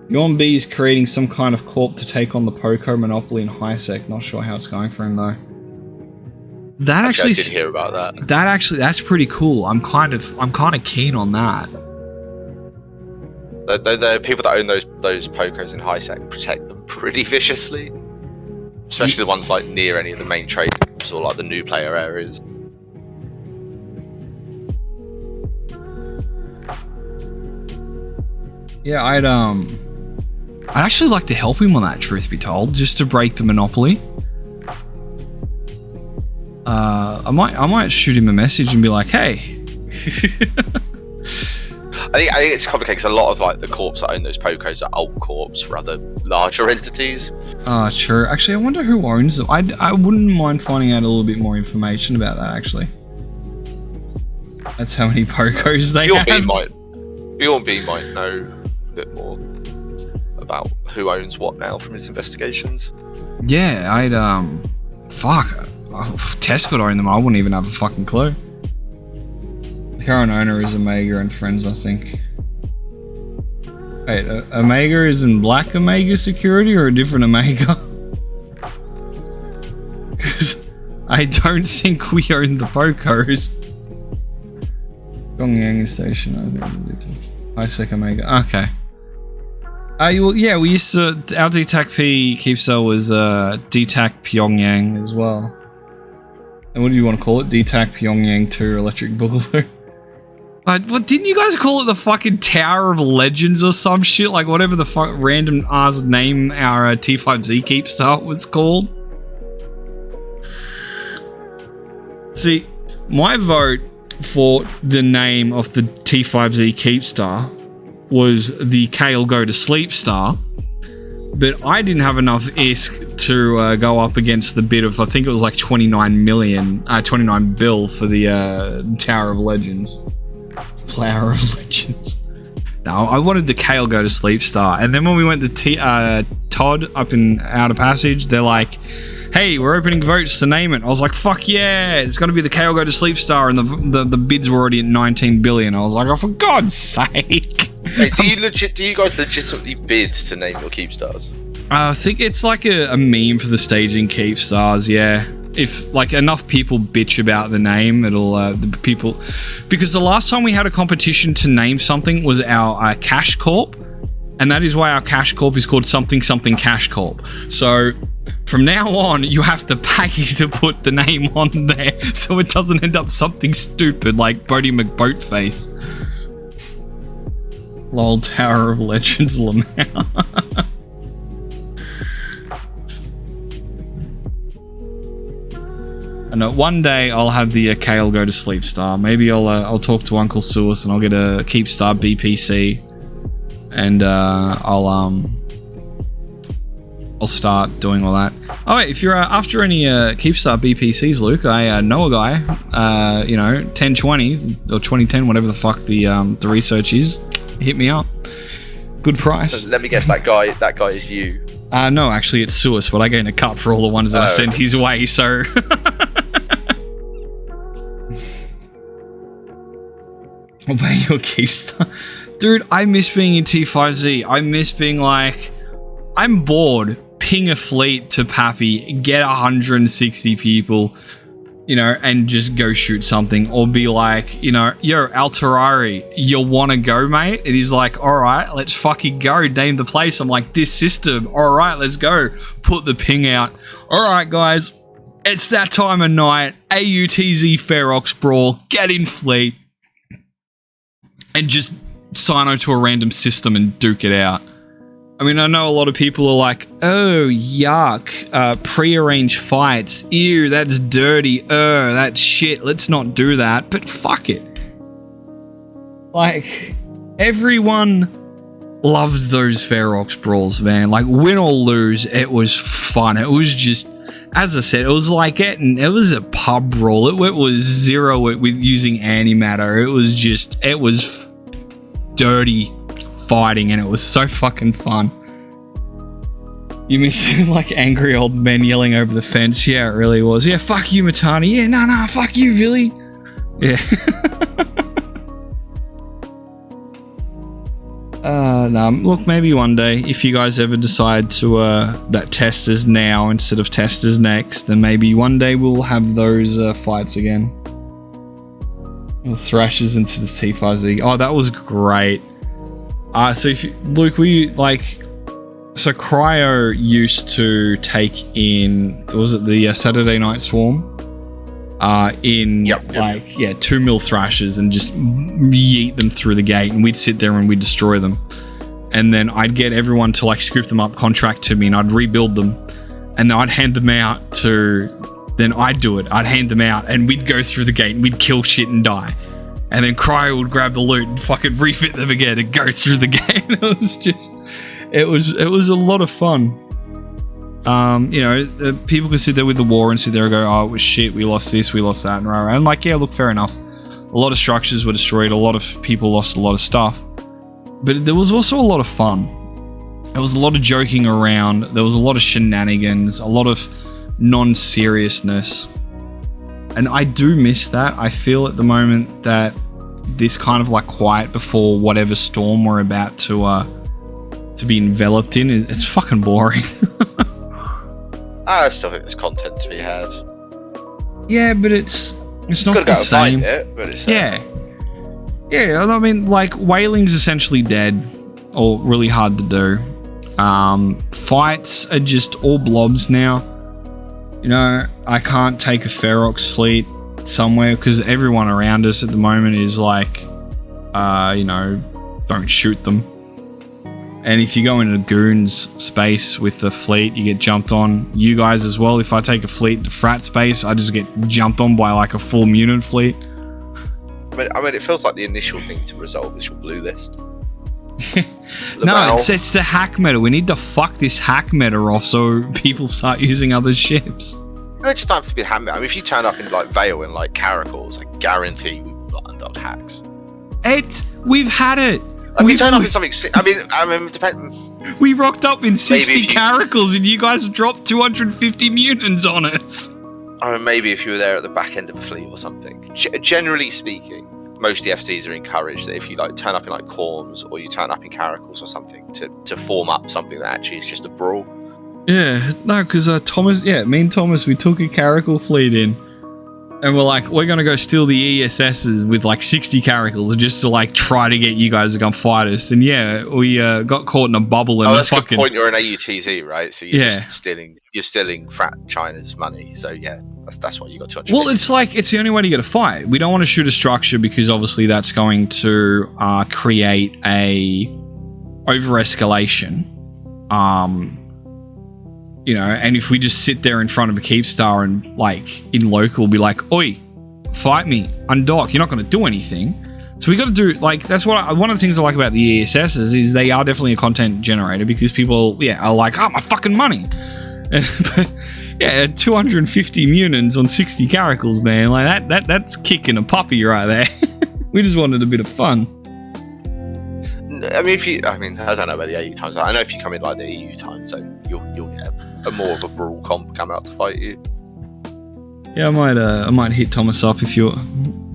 Yawn B is creating some kind of corp to take on the Poco monopoly in HiSec. Not sure how it's going for him though. That actually, I did hear about that. That's pretty cool. I'm kind of keen on that. The people that own those Pocos in HiSec protect them pretty viciously, especially the ones like near any of the main trade hubs or like the new player areas. Yeah, I'd actually like to help him on that, truth be told, just to break the monopoly. I might shoot him a message and be like, hey. I think it's complicated because a lot of like the corps that own those Pocos are alt corps for other larger entities. Ah, true. Actually, I wonder who owns them. I wouldn't mind finding out a little bit more information about that, actually. That's how many Pocos they have. Bjorn B might know a bit more about who owns what now from his investigations. Yeah, fuck. If Tess could own them, I wouldn't even have a fucking clue. The current owner is Omega and Friends, I think. Wait, Omega is in Black Omega Security or a different Omega? Because I don't think we own the Pocos. Gongyang Station, HiSec Omega. Okay. Well, yeah, we used to. Our DTAC P Keepstar was DTAC Pyongyang as well. And what do you want to call it? DTAC Pyongyang 2 Electric Boogaloo. What didn't you guys call it? The fucking Tower of Legends or some shit? Like whatever the fuck random ass name our T5Z Keepstar was called. See, my vote for the name of the T5Z Keepstar was the Kale Go to Sleep Star, but I didn't have enough ISK to go up against the bid of, I think it was like 29 bill for the Tower of Legends. Flower of Legends. No, I wanted the Kale Go to Sleep Star, and then when we went to Todd up in Outer Passage, they're like, hey, we're opening votes to name it. I was like, fuck yeah, it's going to be the Kale Go to Sleep Star, and the bids were already at 19 billion. I was like, oh, for God's sake. Wait, do you guys legitimately bid to name your Keepstars? I think it's like a meme for the staging Keepstars, yeah. If like enough people bitch about the name, it'll the people, because the last time we had a competition to name something was our Cash Corp, and that is why our Cash Corp is called something Cash Corp. So from now on, you have to pay to put the name on there, so it doesn't end up something stupid like Bodie McBoatface. Lol, Tower of Legends Lamau. I know one day I'll have the Kale Go to Sleep Star. Maybe I'll talk to Uncle Suus and I'll get a Keepstar BPC and I'll start doing all that. Oh, wait, if you're after any Keepstar BPCs, Luke, I know a guy, 1020 or 2010, whatever the fuck the research is. Hit me up. Good price. Let me guess, that guy is you. No, actually, it's Suis, but I gain a cut for all the ones that I sent his way, so... I'll pay your Keystone. Dude, I miss being in T5Z. I miss being like... I'm bored. Ping a fleet to Pappy, get 160 people, and just go shoot something. Or be like, yo, Alterari, you want to go, mate? And he's like, all right, let's fucking go. Name the place. I'm like, this system. All right, let's go. Put the ping out. All right, guys. It's that time of night. AUTZ Ferox Brawl. Get in fleet. And just sign on to a random system and duke it out. I mean, I know a lot of people are like, oh, yuck, pre-arranged fights. Ew, that's dirty. That's shit. Let's not do that. But fuck it. Like, everyone loves those Ferox brawls, man. Like, win or lose, it was fun. It was just, as I said, it was like it was a pub brawl. It was zero with using antimatter. It was dirty fighting, and it was so fucking fun. You miss like angry old men yelling over the fence. Yeah, it really was. Yeah, fuck you, Matani. Yeah, no, fuck you, Villy. Yeah. No, look, maybe one day, if you guys ever decide to that testers now instead of testers next, then maybe one day we'll have those fights again. Thrashers into the T5Z. Oh, that was great. So if Luke, so Cryo used to take in, was it the Saturday Night Swarm? 2 mil Thrashers and just yeet them through the gate, and we'd sit there and we'd destroy them. And then I'd get everyone to like scoop them up, contract to me, and I'd rebuild them. And then I'd hand them out to, then I'd do it. I'd hand them out and we'd go through the gate and we'd kill shit and die. And then Cryo would grab the loot and fucking refit them again and go through the gate. It was a lot of fun. People could sit there with the war and sit there and go, oh, it was shit, we lost this, we lost that, and rah, rah. And like, yeah, look, fair enough. A lot of structures were destroyed, a lot of people lost a lot of stuff. But there was also a lot of fun. There was a lot of joking around, there was a lot of shenanigans, a lot of non-seriousness. And I do miss that. I feel at the moment that this kind of like quiet before whatever storm we're about to be enveloped in, it's fucking boring. I still think there's content to be had. Yeah, but it's not the same. Find it, but it's yeah. I mean, like, whaling's essentially dead, or really hard to do. Fights are just all blobs now. I can't take a Ferox fleet somewhere because everyone around us at the moment is like, don't shoot them. And if you go into Goons space with the fleet, you get jumped on. You guys as well. If I take a fleet to Frat space, I just get jumped on by like a full mutant fleet. I mean, it feels like the initial thing to resolve is your blue list. No, it's the hack meta. We need to fuck this hack meta off so people start using other ships. No, it's just time to be hack meta. I mean, if you turn up in like Vale and like Caracals, I guarantee we will not undock hacks. We've had it. We turn up in something. I mean, depend. We rocked up in 60 Caracals and you guys dropped 250 mutants on us. I mean, maybe if you were there at the back end of a fleet or something. Generally speaking, most DFCs are encouraged that if you like turn up in like Corms or you turn up in Caracals or something to form up something that actually is just a brawl. Yeah, no, because Thomas, me and Thomas, we took a Caracal fleet in. And we're like, we're going to go steal the ESSs with like 60 Caracals just to like try to get you guys to come fight us. And yeah, we got caught in a bubble. And that's a good point. You're an AUTZ, right? So you're just stealing Frat China's money. So yeah, that's what you got to. Well, it's like, it's the only way to get a fight. We don't want to shoot a structure because obviously that's going to create a over-escalation. And if we just sit there in front of a Keepstar and like in local be like, oi, fight me, undock, you're not going to do anything. So we got to do, like, that's one of the things I like about the ESSs is they are definitely a content generator because people, are like, my fucking money. But, 250 munins on 60 caracals, man. Like, that's kicking a puppy right there. We just wanted a bit of fun. I mean, I don't know about the AU times. I know if you come in like the EU time zone, you'll get a more of a brawl comp come out to fight you. Yeah, I might hit Thomas up if you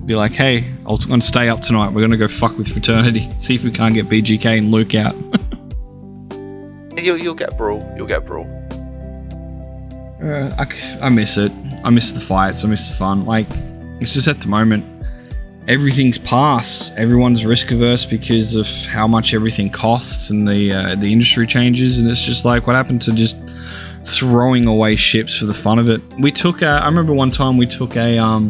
be like, hey, I'm going to stay up tonight. We're going to go fuck with Fraternity. See if we can't get BGK and Luke out. You'll get brawl. You'll get brawl. I miss it. I miss the fights. I miss the fun. Like, it's just at the moment, everything's past. Everyone's risk averse because of how much everything costs and the industry changes. And it's just like, what happened to just throwing away ships for the fun of it? We took I remember one time we took a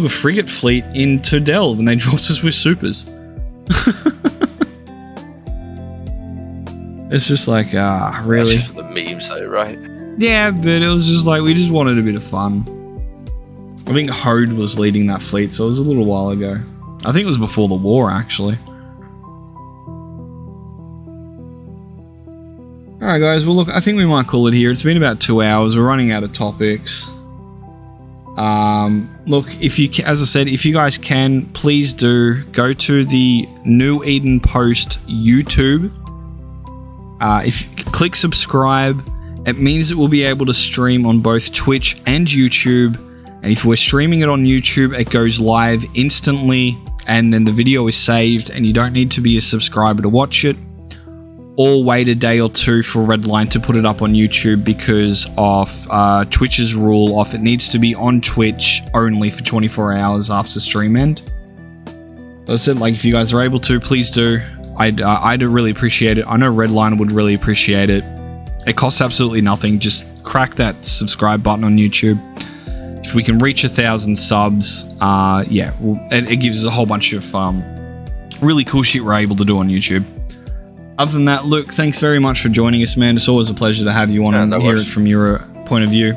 frigate fleet into Delve and they dropped us with supers. It's just like, really? That's just for the memes though, right? Yeah, but it was just like, we just wanted a bit of fun. I think Hode was leading that fleet, so it was a little while ago. I think it was before the war, actually. Alright guys, well look, I think we might call it here. It's been about 2 hours, we're running out of topics. Look, as I said, if you guys can, please do go to the New Eden Post YouTube. If you click subscribe, it means that we'll be able to stream on both Twitch and YouTube. And if we're streaming it on YouTube, it goes live instantly, and then the video is saved, and you don't need to be a subscriber to watch it, or wait a day or two for Redline to put it up on YouTube because of Twitch's rule of it needs to be on Twitch only for 24 hours after stream end. As I said, like, if you guys are able to, please do. I'd really appreciate it. I know Redline would really appreciate it. It costs absolutely nothing. Just crack that subscribe button on YouTube. If we can reach 1,000 subs, it gives us a whole bunch of really cool shit we're able to do on YouTube. Other than that, Luke, thanks very much for joining us, man. It's always a pleasure to have you on and hear it from your point of view.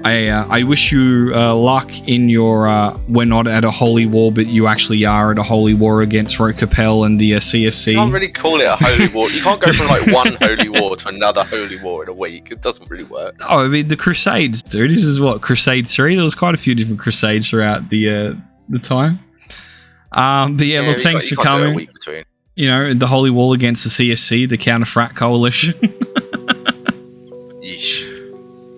I wish you luck in your we're not at a holy war, but you actually are at a holy war against Rokapel and the CSC. You can't really call it a holy war. You can't go from like one holy war to another holy war in a week. It doesn't really work. Oh, I mean, the Crusades, dude. This is what, Crusade 3? There was quite a few different Crusades throughout the time. But yeah, look, thanks for coming. A week between. You know, the holy war against the CSC, the counter-frat coalition. Yeesh.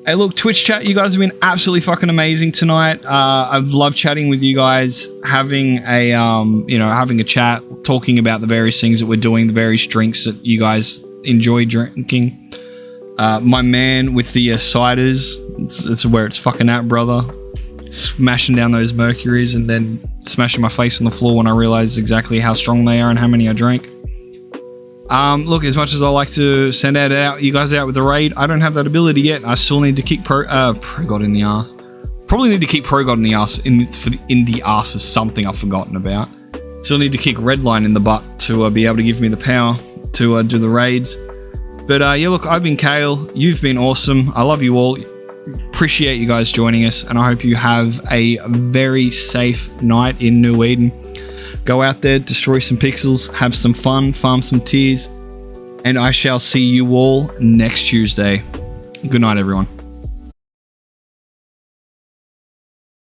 Hey, look, Twitch chat, you guys have been absolutely fucking amazing tonight. I've loved chatting with you guys, having a chat, talking about the various things that we're doing, the various drinks that you guys enjoy drinking. My man with the ciders, it's where it's fucking at, brother. Smashing down those mercuries and then smashing my face on the floor when I realized exactly how strong they are and how many I drank. Look, as much as I like to send you guys out with a raid, I don't have that ability yet. I still need to kick ProGod in the ass. Probably need to kick ProGod in the ass in the ass for something I've forgotten about. Still need to kick Redline in the butt to be able to give me the power to do the raids. But yeah, look, I've been Kale. You've been awesome. I love you all. Appreciate you guys joining us, and I hope you have a very safe night in New Eden. Go out there, destroy some pixels, have some fun, farm some tears, and I shall see you all next Tuesday. Good night, everyone.